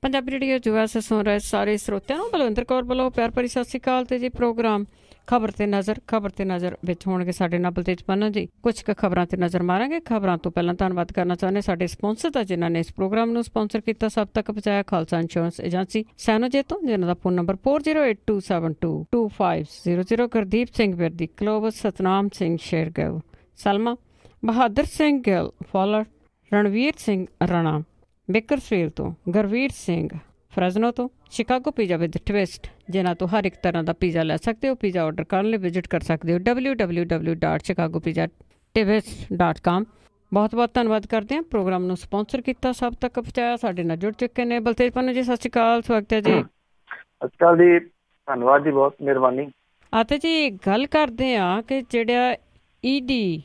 Punjabi radio US ਸੁਣ ਰਹੇ ਸਾਰੇ ਸਰੋਤਿਆਂ ਨੂੰ ਬਲਵਿੰਦਰ ਕੌਰ ਵੱਲੋਂ ਪਿਆਰ ਭਰੀ ਸਤਿ ਸ਼੍ਰੀ ਅਕਾਲ। ਤੇ ਜੀ ਪ੍ਰੋਗਰਾਮ ਖਬਰ ਤੇ ਨਜ਼ਰ ਵਿੱਚ ਹੋਣਗੇ ਸਾਡੇ ਨਾਲ ਬਲਤੇਜ ਪੰਨੂ ਜੀ। ਕੁਝ ਕੁ ਖਬਰਾਂ ਤੇ ਨਜ਼ਰ ਮਾਰਾਂਗੇ। ਖਬਰਾਂ ਤੋਂ ਪਹਿਲਾਂ ਧੰਨਵਾਦ ਕਰਨਾ ਚਾਹੁੰਦੇ ਸਾਡੇ ਸਪਾਂਸਰ ਦਾ ਜਿਨ੍ਹਾਂ ਨੇ ਇਸ ਪ੍ਰੋਗਰਾਮ ਨੂੰ ਸਪਾਂਸਰ ਕੀਤਾ, ਸਭ ਤੱਕ ਪਹੁੰਚਾਇਆ। ਖਾਲਸਾ ਇੰਸ਼ੋਰੈਂਸ ਏਜੰਸੀ ਸੈਨੋਜੇ ਤੋਂ, ਜਿਨ੍ਹਾਂ ਦਾ phone number 4082722500। Gurdeep Singh Virdi, Clover, Satnam Singh Shergill, Selma, Bahadar Singh Gill, Fowler, Ranvir Singh Rana Bakersfield ਤੋਂ, ਗੁਰਵੀਰ ਸਿੰਘ ਫਰੈਜ਼ਨੋ ਤੋਂ, ਸ਼ਿਕਾਗੋ ਪੀਜ਼ਾ ਵਿਦ ਟਵਿਸਟ, ਜਿਨ੍ਹਾਂ ਤੋਂ ਹਰ ਇੱਕ ਤਰ੍ਹਾਂ ਦਾ ਪੀਜ਼ਾ ਲੈ ਸਕਦੇ ਹੋ। ਪੀਜ਼ਾ ਔਡਰ ਕਰਨ ਲਈ ਵਿਜ਼ਿਟ ਕਰ ਸਕਦੇ ਹੋ www.chicagopizzatvist.com। ਬਹੁਤ ਬਹੁਤ ਧੰਨਵਾਦ ਕਰਦੇ ਹਾਂ। ਪ੍ਰੋਗਰਾਮ ਨੂੰ ਸਪਾਂਸਰ ਕੀਤਾ, ਸਭ ਤੱਕ ਪਹੁੰਚਾਇਆ। ਸਾਡੇ ਨਾਲ ਜੁੜ ਚੁੱਕੇ ਨੇ ਬਲਤੇਜ ਪੰਨੂ ਜੀ। ਸਤਿ ਸ਼੍ਰੀ ਅਕਾਲ, ਸਵਾਗਤ ਹੈ ਜੀ। ਸਤਿ ਸ਼੍ਰੀ ਅਕਾਲ ਜੀ, ਧੰਨਵਾਦ ਜੀ, ਬਹੁਤ ਮਿਹਰਬਾਨੀ। ਅਤੇ ਜੀ ਗੱਲ ਕਰਦੇ ਹਾਂ ਕਿ ਜਿਹੜਾ ED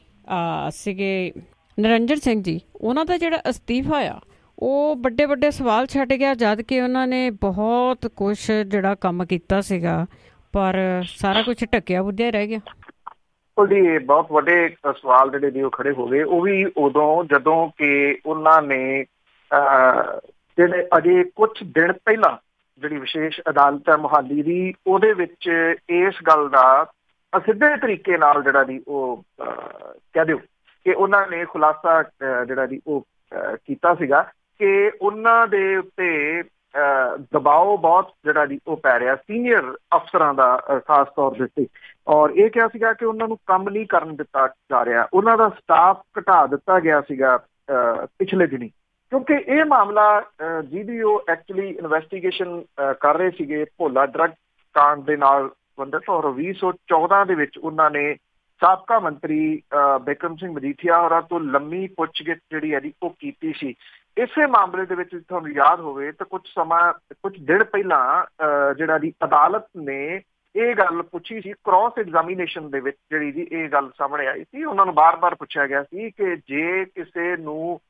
ਸੀਗੇ ਨਿਰੰਜਨ ਸਿੰਘ ਜੀ, ਉਹਨਾਂ ਦਾ ਜਿਹੜਾ ਅਸਤੀਫਾ ਆ ਉਹ ਵੱਡੇ ਸਵਾਲ ਛੱਡ ਗਿਆ, ਜਦ ਕਿ ਉਹਨਾਂ ਨੇ ਬਹੁਤ ਕੁਛ ਜਿਹੜਾ ਕੰਮ ਕੀਤਾ ਸੀਗਾ, ਪਰ ਸਾਰਾ ਕੁਛ ਢੱਕਿਆ ਬੁੱਝਿਆ ਰਹਿ ਗਿਆ। ਜੀ ਬਹੁਤ ਵੱਡੇ ਸਵਾਲ ਜਿਹੜੇ ਜੀ ਉਹ ਖੜੇ ਹੋ ਗਏ, ਉਹ ਵੀ ਉਦੋਂ ਜਦੋਂ ਕਿ ਉਹਨਾਂ ਨੇ ਜਿਹੜੇ ਅਜੇ ਕੁਛ ਦਿਨ ਪਹਿਲਾਂ ਜਿਹੜੀ ਵਿਸ਼ੇਸ਼ ਅਦਾਲਤ ਹੈ ਮੁਹਾਲੀ ਦੀ, ਉਹਦੇ ਵਿੱਚ ਇਸ ਗੱਲ ਦਾ ਅਸਿੱਧੇ ਤਰੀਕੇ ਨਾਲ ਜਿਹੜਾ ਜੀ ਉਹ ਕਹਿ ਦਿਓ ਕਿ ਉਹਨਾਂ ਨੇ ਖੁਲਾਸਾ ਜਿਹੜਾ ਜੀ ਉਹ ਕੀਤਾ ਸੀਗਾ ਕਿ ਉਹਨਾਂ ਦੇ ਉੱਤੇ ਦਬਾਓ ਬਹੁਤ ਜਿਹੜਾ ਜੀ ਉਹ ਪੈ ਰਿਹਾ ਸੀਨੀਅਰ ਅਫਸਰਾਂ ਦਾ, ਖਾਸ ਤੌਰ ਦੇ ਉੱਤੇ। ਔਰ ਇਹ ਕਿਹਾ ਸੀਗਾ ਕਿ ਉਹਨਾਂ ਨੂੰ ਕੰਮ ਨਹੀਂ ਕਰਨ ਦਿੱਤਾ ਜਾ ਰਿਹਾ, ਉਹਨਾਂ ਦਾ ਸਟਾਫ ਘਟਾ ਦਿੱਤਾ ਗਿਆ ਸੀਗਾ ਪਿਛਲੇ ਦਿਨੀ, ਕਿਉਂਕਿ ਇਹ ਮਾਮਲਾ ਜਿਹਦੀ ਉਹ ਐਕਚੁਅਲੀ ਇਨਵੈਸਟੀਗੇਸ਼ਨ ਕਰ ਰਹੇ ਸੀਗੇ ਭੋਲਾ ਡਰੱਗ ਕਾਂਡ ਦੇ ਨਾਲ ਸੰਬੰਧਿਤ। ਔਰ 2014 ਦੇ ਵਿੱਚ ਉਹਨਾਂ ਨੇ ਸਾਬਕਾ ਮੰਤਰੀ ਬਿਕਰਮ ਸਿੰਘ ਮਜੀਠੀਆ ਹੋਰਾਂ ਤੋਂ ਲੰਮੀ ਪੁੱਛਗਿੱਛ ਜਿਹੜੀ ਹੈ ਜੀ ਉਹ ਕੀਤੀ ਸੀ। ਇਸੇ ਮਾਮਲੇ ਦੇ ਵਿੱਚ ਤੁਹਾਨੂੰ ਯਾਦ ਹੋਵੇ ਤਾਂ ਕੁਝ ਦਿਨ ਪਹਿਲਾਂ ਜਿਹੜਾ ਜੀ ਅਦਾਲਤ ਨੇ ਇਹ ਗੱਲ ਪੁੱਛੀ ਸੀ, ਕ੍ਰਾਸ ਐਗਜ਼ਾਮੀਨੇਸ਼ਨ ਦੇ ਵਿੱਚ ਜਿਹੜੀ ਜੀ ਇਹ ਗੱਲ ਸਾਹਮਣੇ ਆਈ ਸੀ। ਉਹਨਾਂ ਨੂੰ ਬਾਰ-ਬਾਰ ਪੁੱਛਿਆ ਗਿਆ ਸੀ ਕਿ ਜੇ ਕਿਸੇ ਨੂੰ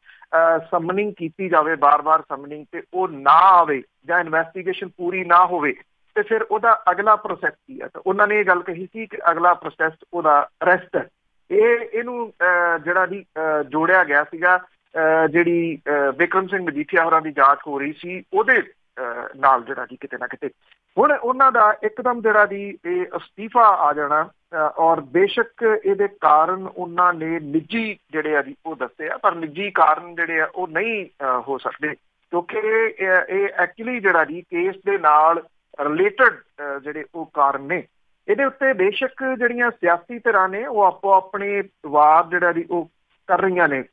ਸਮਨਿੰਗ ਕੀਤੀ ਜਾਵੇ, ਬਾਰ-ਬਾਰ ਸਮਨਿੰਗ, ਤੇ ਉਹ ਨਾ ਆਵੇ ਜਾਂ ਇਨਵੈਸਟੀਗੇਸ਼ਨ ਪੂਰੀ ਨਾ ਹੋਵੇ ਤੇ ਫਿਰ ਉਹਦਾ ਅਗਲਾ ਪ੍ਰੋਸੈਸ ਕੀ ਹੈ। ਤਾਂ ਉਹਨਾਂ ਨੇ ਇਹ ਗੱਲ ਕਹੀ ਸੀ ਕਿ ਅਗਲਾ ਪ੍ਰੋਸੈਸ ਉਹਦਾ ਅਰੈਸਟ ਹੈ। ਇਹਨੂੰ ਜਿਹੜਾ ਜੀ ਜੋੜਿਆ ਗਿਆ ਸੀਗਾ ਜਿਹੜੀ ਬਿਕਰਮ ਸਿੰਘ ਮਜੀਠੀਆ ਹੋਰਾਂ ਦੀ ਜਾਂਚ ਹੋ ਰਹੀ ਸੀ ਉਹਦੇ ਨਾਲ, ਜਿਹੜਾ ਜੀ ਕਿਤੇ ਨਾ ਕਿਤੇ ਹੁਣ ਉਹਨਾਂ ਦਾ ਇੱਕਦਮ ਜਿਹੜਾ ਜੀ ਇਹ ਅਸਤੀਫਾ ਆ ਜਾਣਾ। ਔਰ ਬੇਸ਼ੱਕ ਇਹਦੇ ਕਾਰਨ ਉਹਨਾਂ ਨੇ ਨਿੱਜੀ ਜਿਹੜੇ ਆ ਜੀ ਉਹ ਦੱਸੇ ਆ, ਪਰ ਨਿੱਜੀ ਕਾਰਨ ਜਿਹੜੇ ਆ ਉਹ ਨਹੀਂ ਹੋ ਸਕਦੇ, ਕਿਉਂਕਿ ਇਹ ਐਕਚੁਅਲੀ ਜਿਹੜਾ ਜੀ ਕੇਸ ਦੇ ਨਾਲ ਰਿਲੇਟਡ ਜਿਹੜੇ ਉਹ ਕਾਰਨ ਨੇ। ਇਹਦੇ ਉੱਤੇ ਬੇਸ਼ੱਕ ਜਿਹੜੀਆਂ ਸਿਆਸੀ ਧਿਰਾਂ ਨੇ ਉਹ ਆਪੋ ਆਪਣੇ ਵਾਰ ਜਿਹੜਾ ਜੀ ਉਹ ਕਰ ਰਹੀਆਂ ਨੇ।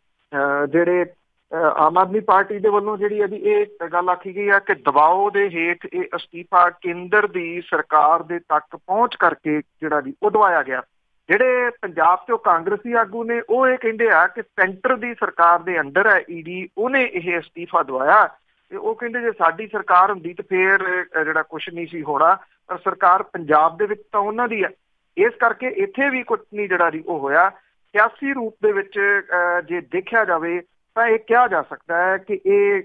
ਜਿਹੜੇ ਆਮ ਆਦਮੀ ਪਾਰਟੀ ਦੇ ਵੱਲੋਂ ਜਿਹੜੀ ਇਹਦੀ ਇਹ ਗੱਲ ਆਖੀ ਗਈ ਆ ਕਿ ਦਬਾਓ ਦੇ ਹੇਠ ਇਹ ਅਸਤੀਫਾ ਕੇਂਦਰ ਦੀ ਸਰਕਾਰ ਦੇ ਤੱਕ ਪਹੁੰਚ ਕਰਕੇ ਜਿਹੜਾ ਜੀ ਉਹ ਦਵਾਇਆ ਗਿਆ। ਜਿਹੜੇ ਪੰਜਾਬ 'ਚੋਂ ਕਾਂਗਰਸੀ ਆਗੂ ਨੇ ਉਹ ਇਹ ਕਹਿੰਦੇ ਆ ਕਿ ਸੈਂਟਰ ਦੀ ਸਰਕਾਰ ਦੇ ਅੰਡਰ ਹੈ ED, ਉਹਨੇ ਇਹ ਅਸਤੀਫਾ ਦਵਾਇਆ। ਤੇ ਉਹ ਕਹਿੰਦੇ ਜੇ ਸਾਡੀ ਸਰਕਾਰ ਹੁੰਦੀ ਤਾਂ ਫੇਰ ਜਿਹੜਾ ਕੁਛ ਨਹੀਂ ਸੀ ਹੋਣਾ, ਪਰ ਸਰਕਾਰ ਪੰਜਾਬ ਦੇ ਵਿੱਚ ਤਾਂ ਉਹਨਾਂ ਦੀ ਹੈ, ਇਸ ਕਰਕੇ ਇੱਥੇ ਵੀ ਕੁਛ ਨਹੀਂ ਜਿਹੜਾ ਜੀ ਉਹ ਹੋਇਆ। ਸਿਆਸੀ ਰੂਪ ਦੇ ਵਿੱਚ ਜੇ ਦੇਖਿਆ ਜਾਵੇ ਤਾਂ ਇਹ ਕਿਹਾ ਜਾ ਸਕਦਾ ਹੈ ਕਿ ਇਹ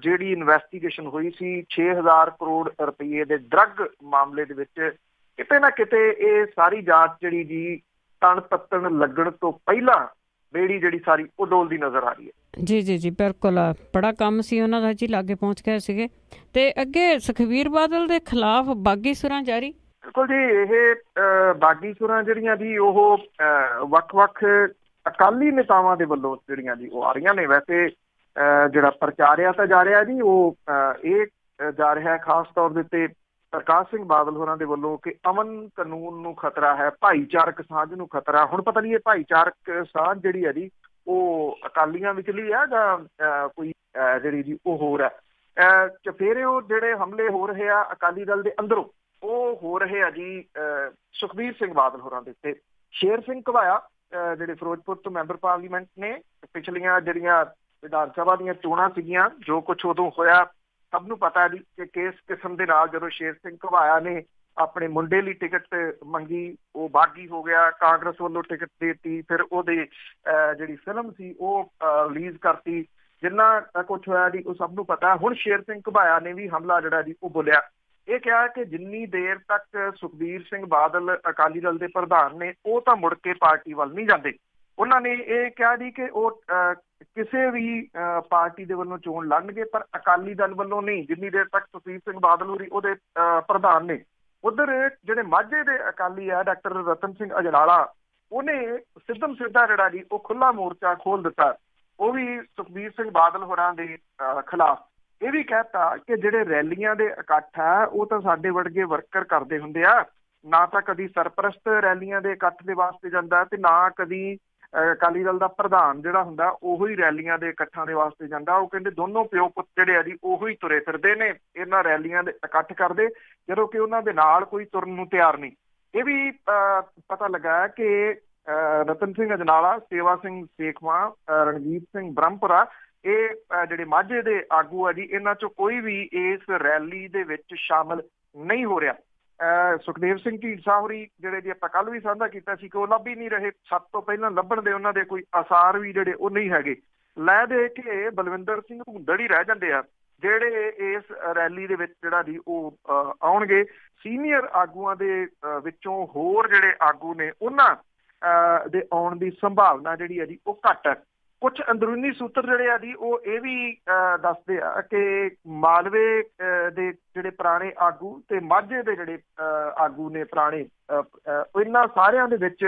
ਜਿਹੜੀ ਇਨਵੈਸਟੀਗੇਸ਼ਨ ਹੋਈ ਸੀ 6000 ਕਰੋੜ ਰੁਪਏ ਦੇ ਡਰੱਗ ਮਾਮਲੇ ਦੇ ਵਿੱਚ, ਕਿਤੇ ਨਾ ਕਿਤੇ ਇਹ ਸਾਰੀ ਜਾਂਚ ਜਿਹੜੀ ਜੀ ਤਣ ਤੱਤਣ ਲੱਗਣ ਤੋਂ ਪਹਿਲਾਂ ਬੇੜੀ ਜਿਹੜੀ ਸਾਰੀ ਉਹ ਡੋਲਦੀ ਨਜ਼ਰ ਆ ਰਹੀ ਹੈ। ਜੀ ਬਿਲਕੁਲ, ਬੜਾ ਕੰਮ ਸੀ ਉਹਨਾਂ ਦਾ ਜੀ, ਲਾਗੇ ਪਹੁੰਚ ਗਏ ਸੀਗੇ। ਤੇ ਅੱਗੇ ਸੁਖਬੀਰ ਬਾਦਲ ਦੇ ਖਿਲਾਫ ਬਾਗੀ ਸੁਰਾਂ ਜਾਰੀ। ਬਿਲਕੁਲ ਜੀ, ਇਹ ਬਾਗੀ ਸੁਰਾਂ ਜਿਹੜੀਆਂ ਜੀ ਉਹ ਵੱਖ-ਵੱਖ ਅਕਾਲੀ ਨੇਤਾਵਾਂ ਦੇ ਵੱਲੋਂ ਜਿਹੜੀਆਂ ਜੀ ਉਹ ਆ ਰਹੀਆਂ ਨੇ। ਵੈਸੇ ਜਿਹੜਾ ਪ੍ਰਚਾਰਿਆ ਤਾਂ ਜਾ ਰਿਹਾ ਜੀ ਉਹ ਇਹ ਜਾ ਰਿਹਾ ਖਾਸ ਤੌਰ ਦੇ ਉੱਤੇ ਪ੍ਰਕਾਸ਼ ਸਿੰਘ ਬਾਦਲ ਹੋਰਾਂ ਦੇ ਵੱਲੋਂ ਕਿ ਅਮਨ ਕਾਨੂੰਨ ਨੂੰ ਖਤਰਾ ਹੈ, ਭਾਈਚਾਰਕ ਸਾਂਝ ਨੂੰ ਖਤਰਾ। ਹੁਣ ਪਤਾ ਨਹੀਂ ਇਹ ਭਾਈਚਾਰਕ ਸਾਂਝ ਜਿਹੜੀ ਹੈ ਜੀ ਉਹ ਅਕਾਲੀਆਂ ਵਿਚਲੀ ਆ ਜਾਂ ਕੋਈ ਜਿਹੜੀ ਜੀ ਉਹ ਹੋਰ ਹੈ। ਚਫੇਰੇ ਉਹ ਜਿਹੜੇ ਹਮਲੇ ਹੋ ਰਹੇ ਆ ਅਕਾਲੀ ਦਲ ਦੇ ਅੰਦਰੋਂ ਉਹ ਹੋ ਰਹੇ ਆ ਜੀ ਸੁਖਬੀਰ ਸਿੰਘ ਬਾਦਲ ਹੋਰਾਂ ਦੇ ਉੱਤੇ। ਸ਼ੇਰ ਸਿੰਘ ਘੁਬਾਇਆ ਜਿਹੜੇ ਫਿਰੋਜ਼ਪੁਰ ਤੋਂ ਮੈਂਬਰ ਪਾਰਲੀਮੈਂਟ ਨੇ, ਪਿਛਲੀਆਂ ਜਿਹੜੀਆਂ ਵਿਧਾਨ ਸਭਾ ਦੀਆਂ ਚੋਣਾਂ ਸੀਗੀਆਂ, ਜੋ ਕੁਛ ਉਦੋਂ ਹੋਇਆ ਸਭ ਨੂੰ ਪਤਾ ਜੀ ਕਿ ਕਿਸ ਕਿਸਮ ਦੇ ਨਾਲ ਜਦੋਂ ਸ਼ੇਰ ਸਿੰਘ ਘੁਬਾਇਆ ਨੇ ਆਪਣੇ ਮੁੰਡੇ ਲਈ ਟਿਕਟ ਮੰਗੀ, ਉਹ ਬਾਗੀ ਹੋ ਗਿਆ, ਕਾਂਗਰਸ ਵੱਲੋਂ ਟਿਕਟ ਦੇਤੀ, ਫਿਰ ਉਹਦੇ ਜਿਹੜੀ ਫਿਲਮ ਸੀ ਉਹ ਰਿਲੀਜ਼ ਕਰਤੀ, ਜਿੰਨਾ ਕੁਛ ਹੋਇਆ ਜੀ ਉਹ ਸਭ ਨੂੰ ਪਤਾ। ਹੁਣ ਸ਼ੇਰ ਸਿੰਘ ਘੁਬਾਇਆ ਨੇ ਵੀ ਹਮਲਾ ਜਿਹੜਾ ਜੀ ਉਹ ਬੋਲਿਆ, ਇਹ ਕਿਹਾ ਕਿ ਜਿੰਨੀ ਦੇਰ ਤੱਕ ਸੁਖਬੀਰ ਸਿੰਘ ਬਾਦਲ ਅਕਾਲੀ ਦਲ ਦੇ ਪ੍ਰਧਾਨ ਨੇ ਉਹ ਤਾਂ ਮੁੜ ਕੇ ਪਾਰਟੀ ਵੱਲ ਨਹੀਂ ਜਾਂਦੇ, ਉਹਨਾਂ ਨੇ ਇਹ ਕਿਹਾ ਜੀ ਕਿ ਉਹ ਕਿਸੇ ਵੀ ਪਾਰਟੀ ਦੇ ਵੱਲੋਂ ਚੋਣ ਲੜਨਗੇ, ਪਰ ਅਕਾਲੀ ਦਲ ਵੱਲੋਂ ਨਹੀਂ, ਜਿੰਨੀ ਦੇਰ ਤੱਕ ਸੁਖਬੀਰ ਸਿੰਘ ਬਾਦਲ ਹੋਰੀ ਉਹਦੇ ਪ੍ਰਧਾਨ ਨੇ। ਉਧਰ ਜਿਹੜੇ ਮਾਝੇ ਦੇ ਅਕਾਲੀ ਆ ਡਾਕਟਰ ਰਤਨ ਸਿੰਘ ਅਜਨਾਲਾ, ਉਹਨੇ ਸਿੱਧਮ ਸਿੱਧਾ ਜਿਹੜਾ ਜੀ ਉਹ ਖੁੱਲਾ ਮੋਰਚਾ ਖੋਲ ਦਿੱਤਾ, ਉਹ ਵੀ ਸੁਖਬੀਰ ਸਿੰਘ ਬਾਦਲ ਹੋਰਾਂ ਦੇ ਖਿਲਾਫ। ਇਹ ਵੀ ਕਹਿਤਾ ਕਿ ਜਿਹੜੇ ਰੈਲੀਆਂ ਦੇ ਇਕੱਠ ਆ ਉਹ ਤਾਂ ਸਾਡੇ ਵਰਗੇ ਵਰਕਰ ਕਰਦੇ ਹੁੰਦੇ ਆ, ਨਾ ਤਾਂ ਕਦੀ ਸਰਪ੍ਰਸਤ ਰੈਲੀਆਂ ਦੇ ਇਕੱਠ ਦੇ ਵਾਸਤੇ ਜਾਂਦਾ ਤੇ ਨਾ ਕਦੀ ਅਕਾਲੀ ਦਲ ਦਾ ਪ੍ਰਧਾਨ ਜਿਹੜਾ ਹੁੰਦਾ ਉਹੋ ਹੀ ਰੈਲੀਆਂ ਦੇ ਇਕੱਠਾਂ ਦੇ ਵਾਸਤੇ ਜਾਂਦਾ। ਉਹ ਕਹਿੰਦੇ ਦੋਨੋਂ ਪਿਓ ਪੁੱਤ ਜਿਹੜੇ ਆ ਜੀ ਉਹੋ ਹੀ ਤੁਰੇ ਫਿਰਦੇ ਨੇ ਇਹਨਾਂ ਰੈਲੀਆਂ ਦੇ ਇਕੱਠ ਕਰਦੇ, ਜਦੋਂ ਕਿ ਉਹਨਾਂ ਦੇ ਨਾਲ ਕੋਈ ਤੁਰਨ ਨੂੰ ਤਿਆਰ ਨਹੀਂ। ਇਹ ਵੀ ਪਤਾ ਲੱਗਾ ਕਿ ਰਤਨ ਸਿੰਘ ਅਜਨਾਲਾ, ਸੇਵਾ ਸਿੰਘ ਸੇਖਵਾਂ, ਰਣਜੀਤ ਸਿੰਘ ਬ੍ਰਹਮਪੁਰਾ, ਇਹ ਜਿਹੜੇ ਮਾਝੇ ਦੇ ਆਗੂ ਆ ਜੀ, ਇਹਨਾਂ ਚੋਂ ਕੋਈ ਵੀ ਇਸ ਰੈਲੀ ਦੇ ਵਿੱਚ ਸ਼ਾਮਲ ਨਹੀਂ ਹੋ ਰਿਹਾ। ਸੁਖਦੇਵ ਸਿੰਘ ਢੀਂਡਸਾ ਹੋਰੀ ਜਿਹੜੇ ਜੀ ਆਪਾਂ ਕੱਲ ਵੀ ਸਾਂਝਾ ਕੀਤਾ ਸੀ ਕਿ ਉਹ ਲੱਭ ਹੀ ਨਹੀਂ ਰਹੇ, ਸਭ ਤੋਂ ਪਹਿਲਾਂ ਲੱਭਣ ਦੇ ਉਹਨਾਂ ਦੇ ਕੋਈ ਆਸਾਰ ਵੀ ਜਿਹੜੇ ਉਹ ਨਹੀਂ ਹੈਗੇ। ਲੈ ਦੇ ਕੇ ਬਲਵਿੰਦਰ ਸਿੰਘ ਭੁੰਦੜ ਹੀ ਰਹਿ ਜਾਂਦੇ ਆ ਜਿਹੜੇ ਇਸ ਰੈਲੀ ਦੇ ਵਿੱਚ ਜਿਹੜਾ ਜੀ ਉਹ ਆਉਣਗੇ। ਸੀਨੀਅਰ ਆਗੂਆਂ ਦੇ ਵਿੱਚੋਂ ਹੋਰ ਜਿਹੜੇ ਆਗੂ ਨੇ ਉਹਨਾਂ ਦੇ ਆਉਣ ਦੀ ਸੰਭਾਵਨਾ ਜਿਹੜੀ ਹੈ ਜੀ ਉਹ ਘੱਟ ਹੈ। ਕੁਝ ਅੰਦਰੂਨੀ ਸੂਤਰ ਜਿਹੜੇ ਆ ਜੀ ਉਹ ਇਹ ਵੀ ਦੱਸਦੇ ਆ ਕਿ ਮਾਲਵੇ ਦੇ ਜਿਹੜੇ ਪੁਰਾਣੇ ਆਗੂ ਤੇ ਮਾਝੇ ਦੇ ਜਿਹੜੇ ਆਗੂ ਨੇ ਪੁਰਾਣੇ, ਇਹਨਾਂ ਸਾਰਿਆਂ ਦੇ ਵਿੱਚ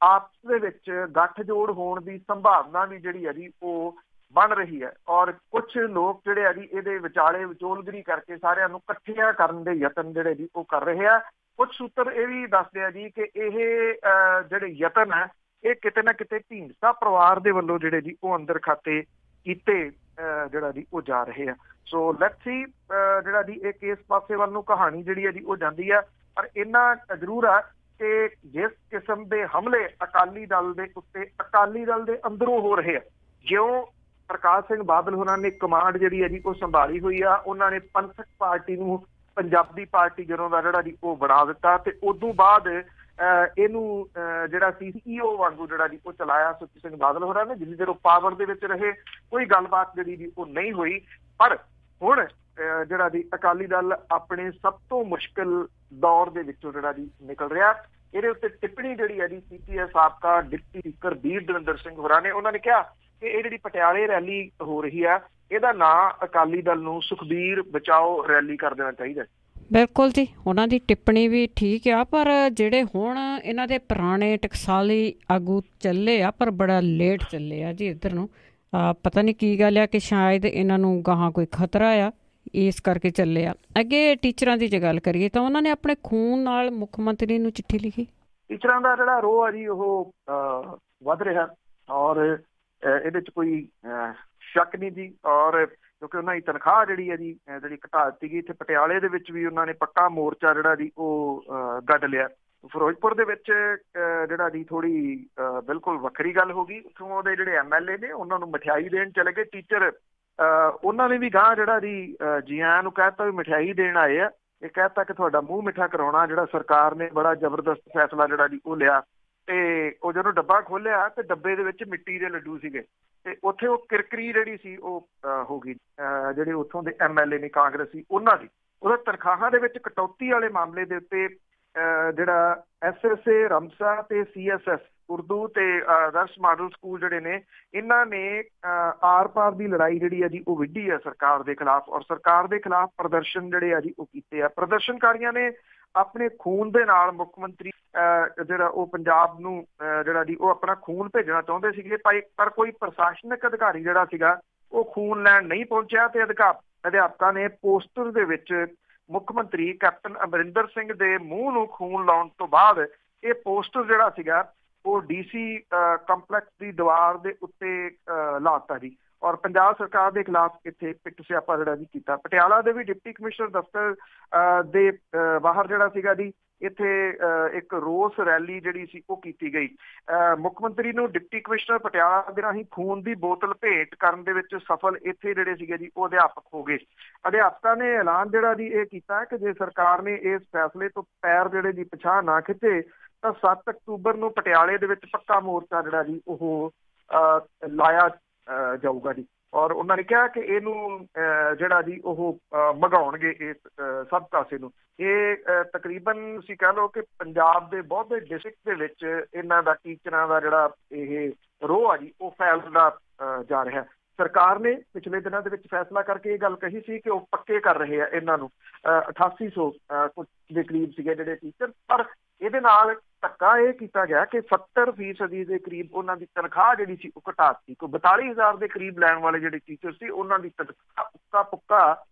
ਆਪਸ ਦੇ ਵਿੱਚ ਗੱਠਜੋੜ ਹੋਣ ਦੀ ਸੰਭਾਵਨਾ ਵੀ ਜਿਹੜੀ ਹੈ ਜੀ ਉਹ ਬਣ ਰਹੀ ਹੈ। ਔਰ ਕੁਝ ਲੋਕ ਜਿਹੜੇ ਆ ਜੀ ਇਹਦੇ ਵਿਚਾਲੇ ਵਿਚੋਲਗਰੀ ਕਰਕੇ ਸਾਰਿਆਂ ਨੂੰ ਇਕੱਠਿਆਂ ਕਰਨ ਦੇ ਯਤਨ ਜਿਹੜੇ ਜੀ ਉਹ ਕਰ ਰਹੇ ਆ। ਕੁਝ ਸੂਤਰ ਇਹ ਵੀ ਦੱਸਦੇ ਆ ਜੀ ਕਿ ਇਹ ਜਿਹੜੇ ਯਤਨ ਹੈ ਇਹ ਕਿਤੇ ਨਾ ਕਿਤੇ ਢੀਂਡਸਾ ਪਰਿਵਾਰ ਦੇ ਵੱਲੋਂ ਜਿਹੜੇ ਜੀ ਉਹ ਅੰਦਰ ਖਾਤੇ ਕੀਤੇ ਜਿਹੜਾ ਜੀ ਉਹ ਜਾ ਰਹੇ ਆ। ਸੋ ਲੈਟਸ ਸੀ ਜਿਹੜਾ ਜੀ ਇਹ ਕਿਸ ਪਾਸੇ ਵੱਲ ਨੂੰ ਕਹਾਣੀ ਜਿਹੜੀ ਹੈ ਜੀ ਉਹ ਜਾਂਦੀ ਆ। ਪਰ ਇੰਨਾ ਜ਼ਰੂਰ ਆ ਕਿ ਜਿਸ ਕਿਸਮ ਦੇ ਹਮਲੇ ਅਕਾਲੀ ਦਲ ਦੇ ਉੱਤੇ ਅਕਾਲੀ ਦਲ ਦੇ ਅੰਦਰੋਂ ਹੋ ਰਹੇ ਆ, ਜਿਉਂ ਪ੍ਰਕਾਸ਼ ਸਿੰਘ ਬਾਦਲ ਹੋਰਾਂ ਨੇ ਕਮਾਂਡ ਜਿਹੜੀ ਹੈ ਜੀ ਉਹ ਸੰਭਾਲੀ ਹੋਈ ਆ, ਉਹਨਾਂ ਨੇ ਪੰਥਕ ਪਾਰਟੀ ਨੂੰ ਪੰਜਾਬੀ ਪਾਰਟੀ ਜਦੋਂ ਦਾ ਜਿਹੜਾ ਜੀ ਉਹ ਬਣਾ ਦਿੱਤਾ ਤੇ ਉਦੋਂ ਬਾਅਦ ਇਹਨੂੰ ਜਿਹੜਾ CEO ਵਾਂਗੂ ਜਿਹੜਾ ਜੀ ਉਹ ਚਲਾਇਆ ਸੁਖਬੀਰ ਸਿੰਘ ਬਾਦਲ ਹੋਰਾਂ ਨੇ। ਜਿੰਨੀ ਦੇਰ ਉਹ ਪਾਵਰ ਦੇ ਵਿੱਚ ਰਹੇ ਕੋਈ ਗੱਲਬਾਤ ਜਿਹੜੀ ਜੀ ਉਹ ਨਹੀਂ ਹੋਈ। ਪਰ ਹੁਣ ਜਿਹੜਾ ਜੀ ਅਕਾਲੀ ਦਲ ਆਪਣੇ ਸਭ ਤੋਂ ਮੁਸ਼ਕਿਲ ਦੌਰ ਦੇ ਵਿੱਚੋਂ ਜਿਹੜਾ ਜੀ ਨਿਕਲ ਰਿਹਾ। ਇਹਦੇ ਉੱਤੇ ਟਿੱਪਣੀ ਜਿਹੜੀ ਹੈ ਜੀ ਕੀਤੀ ਹੈ ਸਾਬਕਾ ਡਿਪਟੀ ਸਪੀਕਰ ਬੀਰ ਦਵਿੰਦਰ ਸਿੰਘ ਹੋਰਾਂ ਨੇ। ਉਹਨਾਂ ਨੇ ਕਿਹਾ ਕਿ ਇਹ ਜਿਹੜੀ ਪਟਿਆਲੇ ਰੈਲੀ ਹੋ ਰਹੀ ਆ ਇਹਦਾ ਨਾਂ ਅਕਾਲੀ ਦਲ ਨੂੰ ਸੁਖਬੀਰ ਬਚਾਓ ਰੈਲੀ ਕਰ ਦੇਣਾ ਚਾਹੀਦਾ। ਬਿਲਕੁਲ ਜੀ, ਉਹਨਾਂ ਦੀ ਟਿੱਪਣੀ ਵੀ ਠੀਕ ਆ, ਪਰ ਜਿਹੜੇ ਹੁਣ ਇਹਨਾਂ ਦੇ ਪੁਰਾਣੇ ਟਕਸਾਲੀ ਆਗੂ ਚੱਲੇ ਆ ਪਰ ਬੜਾ ਲੇਟ ਚੱਲੇ ਆ ਜੀ ਇੱਧਰ ਨੂੰ। ਪਤਾ ਨਹੀਂ ਕੀ ਗੱਲ ਆ ਕਿ ਸ਼ਾਇਦ ਇਹਨਾਂ ਨੂੰ ਗਾਹਾਂ ਕੋਈ ਖਤਰਾ ਆ, ਇਸ ਕਰਕੇ ਚੱਲੇ ਆ। ਅੱਗੇ ਟੀਚਰਾਂ ਦੀ ਜੇ ਗੱਲ ਕਰੀਏ ਤਾਂ ਉਹਨਾਂ ਨੇ ਆਪਣੇ ਖੂਨ ਨਾਲ ਮੁੱਖ ਮੰਤਰੀ ਨੂੰ ਚਿੱਠੀ ਲਿਖੀ। ਟੀਚਰਾਂ ਦਾ ਜਿਹੜਾ ਰੋਹ ਆ ਜੀ ਉਹ ਵੱਧ ਰਿਹਾ ਔਰ ਇਹਦੇ 'ਚ ਕੋਈ ਸ਼ੱਕ ਨਹੀਂ ਜੀ। ਔਰ ਕਿਉਂਕਿ ਉਹਨਾਂ ਦੀ ਤਨਖਾਹ ਜਿਹੜੀ ਹੈ ਜੀ ਜਿਹੜੀ ਘਟਾ ਦਿੱਤੀ ਗਈ। ਇੱਥੇ ਪਟਿਆਲੇ ਦੇ ਵਿੱਚ ਵੀ ਉਹਨਾਂ ਨੇ ਪੱਕਾ ਮੋਰਚਾ ਜਿਹੜਾ ਜੀ ਉਹ ਗੱਡ ਲਿਆ। ਫਿਰੋਜ਼ਪੁਰ ਦੇ ਵਿੱਚ ਜਿਹੜਾ ਜੀ ਥੋੜੀ ਬਿਲਕੁਲ ਵੱਖਰੀ ਗੱਲ ਹੋ ਗਈ। ਉੱਥੋਂ ਦੇ ਜਿਹੜੇ MLA ਨੇ ਉਹਨਾਂ ਨੂੰ ਮਠਿਆਈ ਦੇਣ ਚਲੇ ਗਏ ਟੀਚਰ। ਉਹਨਾਂ ਨੇ ਵੀ ਗਾਂ ਜਿਹੜਾ ਜੀ ਆਇਆਂ ਨੂੰ ਕਹਿਤਾ ਵੀ ਮਠਿਆਈ ਦੇਣ ਆਏ ਆ। ਇਹ ਕਹਿਤਾ ਕਿ ਤੁਹਾਡਾ ਮੂੰਹ ਮਿੱਠਾ ਕਰਾਉਣਾ। ਜਿਹੜਾ ਸਰਕਾਰ ਨੇ ਬੜਾ ਜ਼ਬਰਦਸਤ ਫੈਸਲਾ ਜਿਹੜਾ ਜੀ ਉਹ ਲਿਆ। ਤੇ ਉਹ ਜਦੋਂ ਡੱਬਾ ਖੋਲਿਆ ਤੇ ਡੱਬੇ ਦੇ ਵਿੱਚ ਮਿੱਟੀ ਦੇ ਲੱਡੂ ਸੀਗੇ ਤੇ ਉੱਥੇ ਉਹ ਕਿਰਕਰੀ ਜਿਹੜੀ ਸੀ ਉਹ ਹੋ ਗਈ। ਜਿਹੜੇ ਉੱਥੋਂ ਦੇ MLA ਨੇ ਕਾਂਗਰਸੀ ਉਹਨਾਂ ਦੀ ਉਹਦਾ ਤਨਖਾਹਾਂ ਦੇ ਵਿੱਚ ਕਟੌਤੀ ਵਾਲੇ ਮਾਮਲੇ ਦੇ ਉੱਤੇ ਜਿਹੜਾ SSA ਰਮਸਾ ਤੇ CSS ਉਰਦੂ ਤੇ ਆਦਰਸ਼ ਮਾਡਲ ਸਕੂਲ ਜਿਹੜੇ ਨੇ ਇਹਨਾਂ ਨੇ ਆਰ ਪਾਰ ਦੀ ਲੜਾਈ ਜਿਹੜੀ ਹੈ ਜੀ ਉਹ ਵਿੱਢੀ ਹੈ ਸਰਕਾਰ ਦੇ ਖਿਲਾਫ। ਔਰ ਸਰਕਾਰ ਦੇ ਖਿਲਾਫ ਪ੍ਰਦਰਸ਼ਨ ਜਿਹੜੇ ਆ ਜੀ ਉਹ ਕੀਤੇ ਆ। ਪ੍ਰਦਰਸ਼ਨਕਾਰੀਆਂ ਨੇ ਆਪਣੇ ਖੂਨ ਦੇ ਨਾਲ ਮੁੱਖ ਮੰਤਰੀ ਜਿਹੜਾ ਉਹ ਪੰਜਾਬ ਨੂੰ ਜਿਹੜਾ ਜੀ ਉਹ ਆਪਣਾ ਖੂਨ ਭੇਜਣਾ ਚਾਹੁੰਦੇ ਸੀਗੇ। ਪਰ ਕੋਈ ਪ੍ਰਸ਼ਾਸਨਿਕ ਅਧਿਕਾਰੀ ਜਿਹੜਾ ਸੀਗਾ ਉਹ ਖੂਨ ਲੈਣ ਨਹੀਂ ਪਹੁੰਚਿਆ ਤੇ ਅਧਿਆਪਕਾਂ ਨੇ ਪੋਸਟਰ ਦੇ ਵਿੱਚ ਮੁੱਖ ਮੰਤਰੀ ਕੈਪਟਨ ਅਮਰਿੰਦਰ ਸਿੰਘ ਦੇ ਮੂੰਹ ਨੂੰ ਖੂਨ ਲਾਉਣ ਤੋਂ ਬਾਅਦ ਇਹ ਪੋਸਟਰ ਜਿਹੜਾ ਸੀਗਾ ਉਹ DC ਕੰਪਲੈਕਸ ਦੀ ਦੀਵਾਰ ਦੇ ਉੱਤੇ ਲਾਤਾ ਜੀ। ਔਰ ਪੰਜਾਬ ਸਰਕਾਰ ਦੇ ਖਿਲਾਫ ਇੱਥੇ ਪਿੱਟ ਸਿਆਪਾ ਜਿਹੜਾ ਜੀ ਕੀਤਾ। ਪਟਿਆਲਾ ਦੇ ਵੀ ਡਿਪਟੀ ਕਮਿਸ਼ਨਰ ਦਫ਼ਤਰ ਦੇ ਬਾਹਰ ਜਿਹੜਾ ਸੀਗਾ ਜੀ ਇੱਥੇ ਇੱਕ ਰੋਸ ਰੈਲੀ ਜਿਹੜੀ ਸੀ ਉਹ ਕੀਤੀ ਗਈ। ਮੁੱਖ ਮੰਤਰੀ ਨੂੰ ਡਿਪਟੀ ਕਮਿਸ਼ਨਰ ਪਟਿਆਲਾ ਦੇ ਰਾਹੀਂ ਖੂਨ ਦੀ ਬੋਤਲ ਭੇਟ ਕਰਨ ਦੇ ਵਿੱਚ ਸਫਲ ਇੱਥੇ ਜਿਹੜੇ ਸੀਗੇ ਜੀ ਉਹ ਅਧਿਆਪਕ ਹੋ ਗਏ। ਅਧਿਆਪਕਾਂ ਨੇ ਐਲਾਨ ਜਿਹੜਾ ਜੀ ਇਹ ਕੀਤਾ ਕਿ ਜੇ ਸਰਕਾਰ ਨੇ ਇਸ ਫੈਸਲੇ ਤੋਂ ਪੈਰ ਜਿਹੜੇ ਜੀ ਪਿਛਾਂਹ ਨਾ ਖਿੱਚੇ ਤਾਂ 7 ਅਕਤੂਬਰ ਨੂੰ ਪਟਿਆਲੇ ਦੇ ਵਿੱਚ ਪੱਕਾ ਮੋਰਚਾ ਜਿਹੜਾ ਜੀ ਉਹ ਲਾਇਆ ਜਾਊਗਾ ਜੀ। ਔਰ ਉਹਨਾਂ ਨੇ ਕਿਹਾ ਕਿ ਇਹਨੂੰ ਜਿਹੜਾ ਜੀ ਉਹ ਮਗਾਉਣਗੇ ਇਸ ਸਭ ਕਾਸੇ ਨੂੰ। ਇਹ ਤਕਰੀਬਨ ਤੁਸੀਂ ਕਹਿ ਲਓ ਕਿ ਪੰਜਾਬ ਦੇ ਬਹੁਤੇ ਡਿਸਟ੍ਰਿਕਟ ਦੇ ਵਿੱਚ ਇਹਨਾਂ ਦਾ ਟੀਚਰਾਂ ਦਾ ਜਿਹੜਾ ਇਹ ਰੋਹ ਆ ਜੀ ਉਹ ਫੈਲਦਾ ਜਾ ਰਿਹਾ। ਸਰਕਾਰ ਨੇ ਪਿਛਲੇ ਦਿਨਾਂ ਦੇ ਵਿੱਚ ਫੈਸਲਾ ਕਰਕੇ ਇਹ ਗੱਲ ਕਹੀ ਸੀ ਕਿ ਉਹ ਪੱਕੇ ਕਰ ਰਹੇ ਆ ਇਹਨਾਂ ਨੂੰ 8800 ਕੁਝ ਦੇ ਕਰੀਬ ਸੀਗੇ ਜਿਹੜੇ ਟੀਚਰ, ਪਰ ਇਹਦੇ ਨਾਲ ਧੱਕਾ ਇਹ ਕੀਤਾ ਗਿਆ ਕਿ 70% ਦੇ ਕਰੀਬ ਉਹਨਾਂ ਦੀ ਤਨਖਾਹ ਜਿਹੜੀ ਸੀ ਉਹ ਘਟਾ ਦਿੱਤੀ। ਕੋਈ 42,000 ਦੇ ਕਰੀਬ ਲੈਣ ਵਾਲੇ ਜਿਹੜੇ ਟੀਚਰ ਸੀ ਉਹਨਾਂ ਦੀ ਤਨਖਾਹ ਉੱਕਾ ਪੁੱਕਾ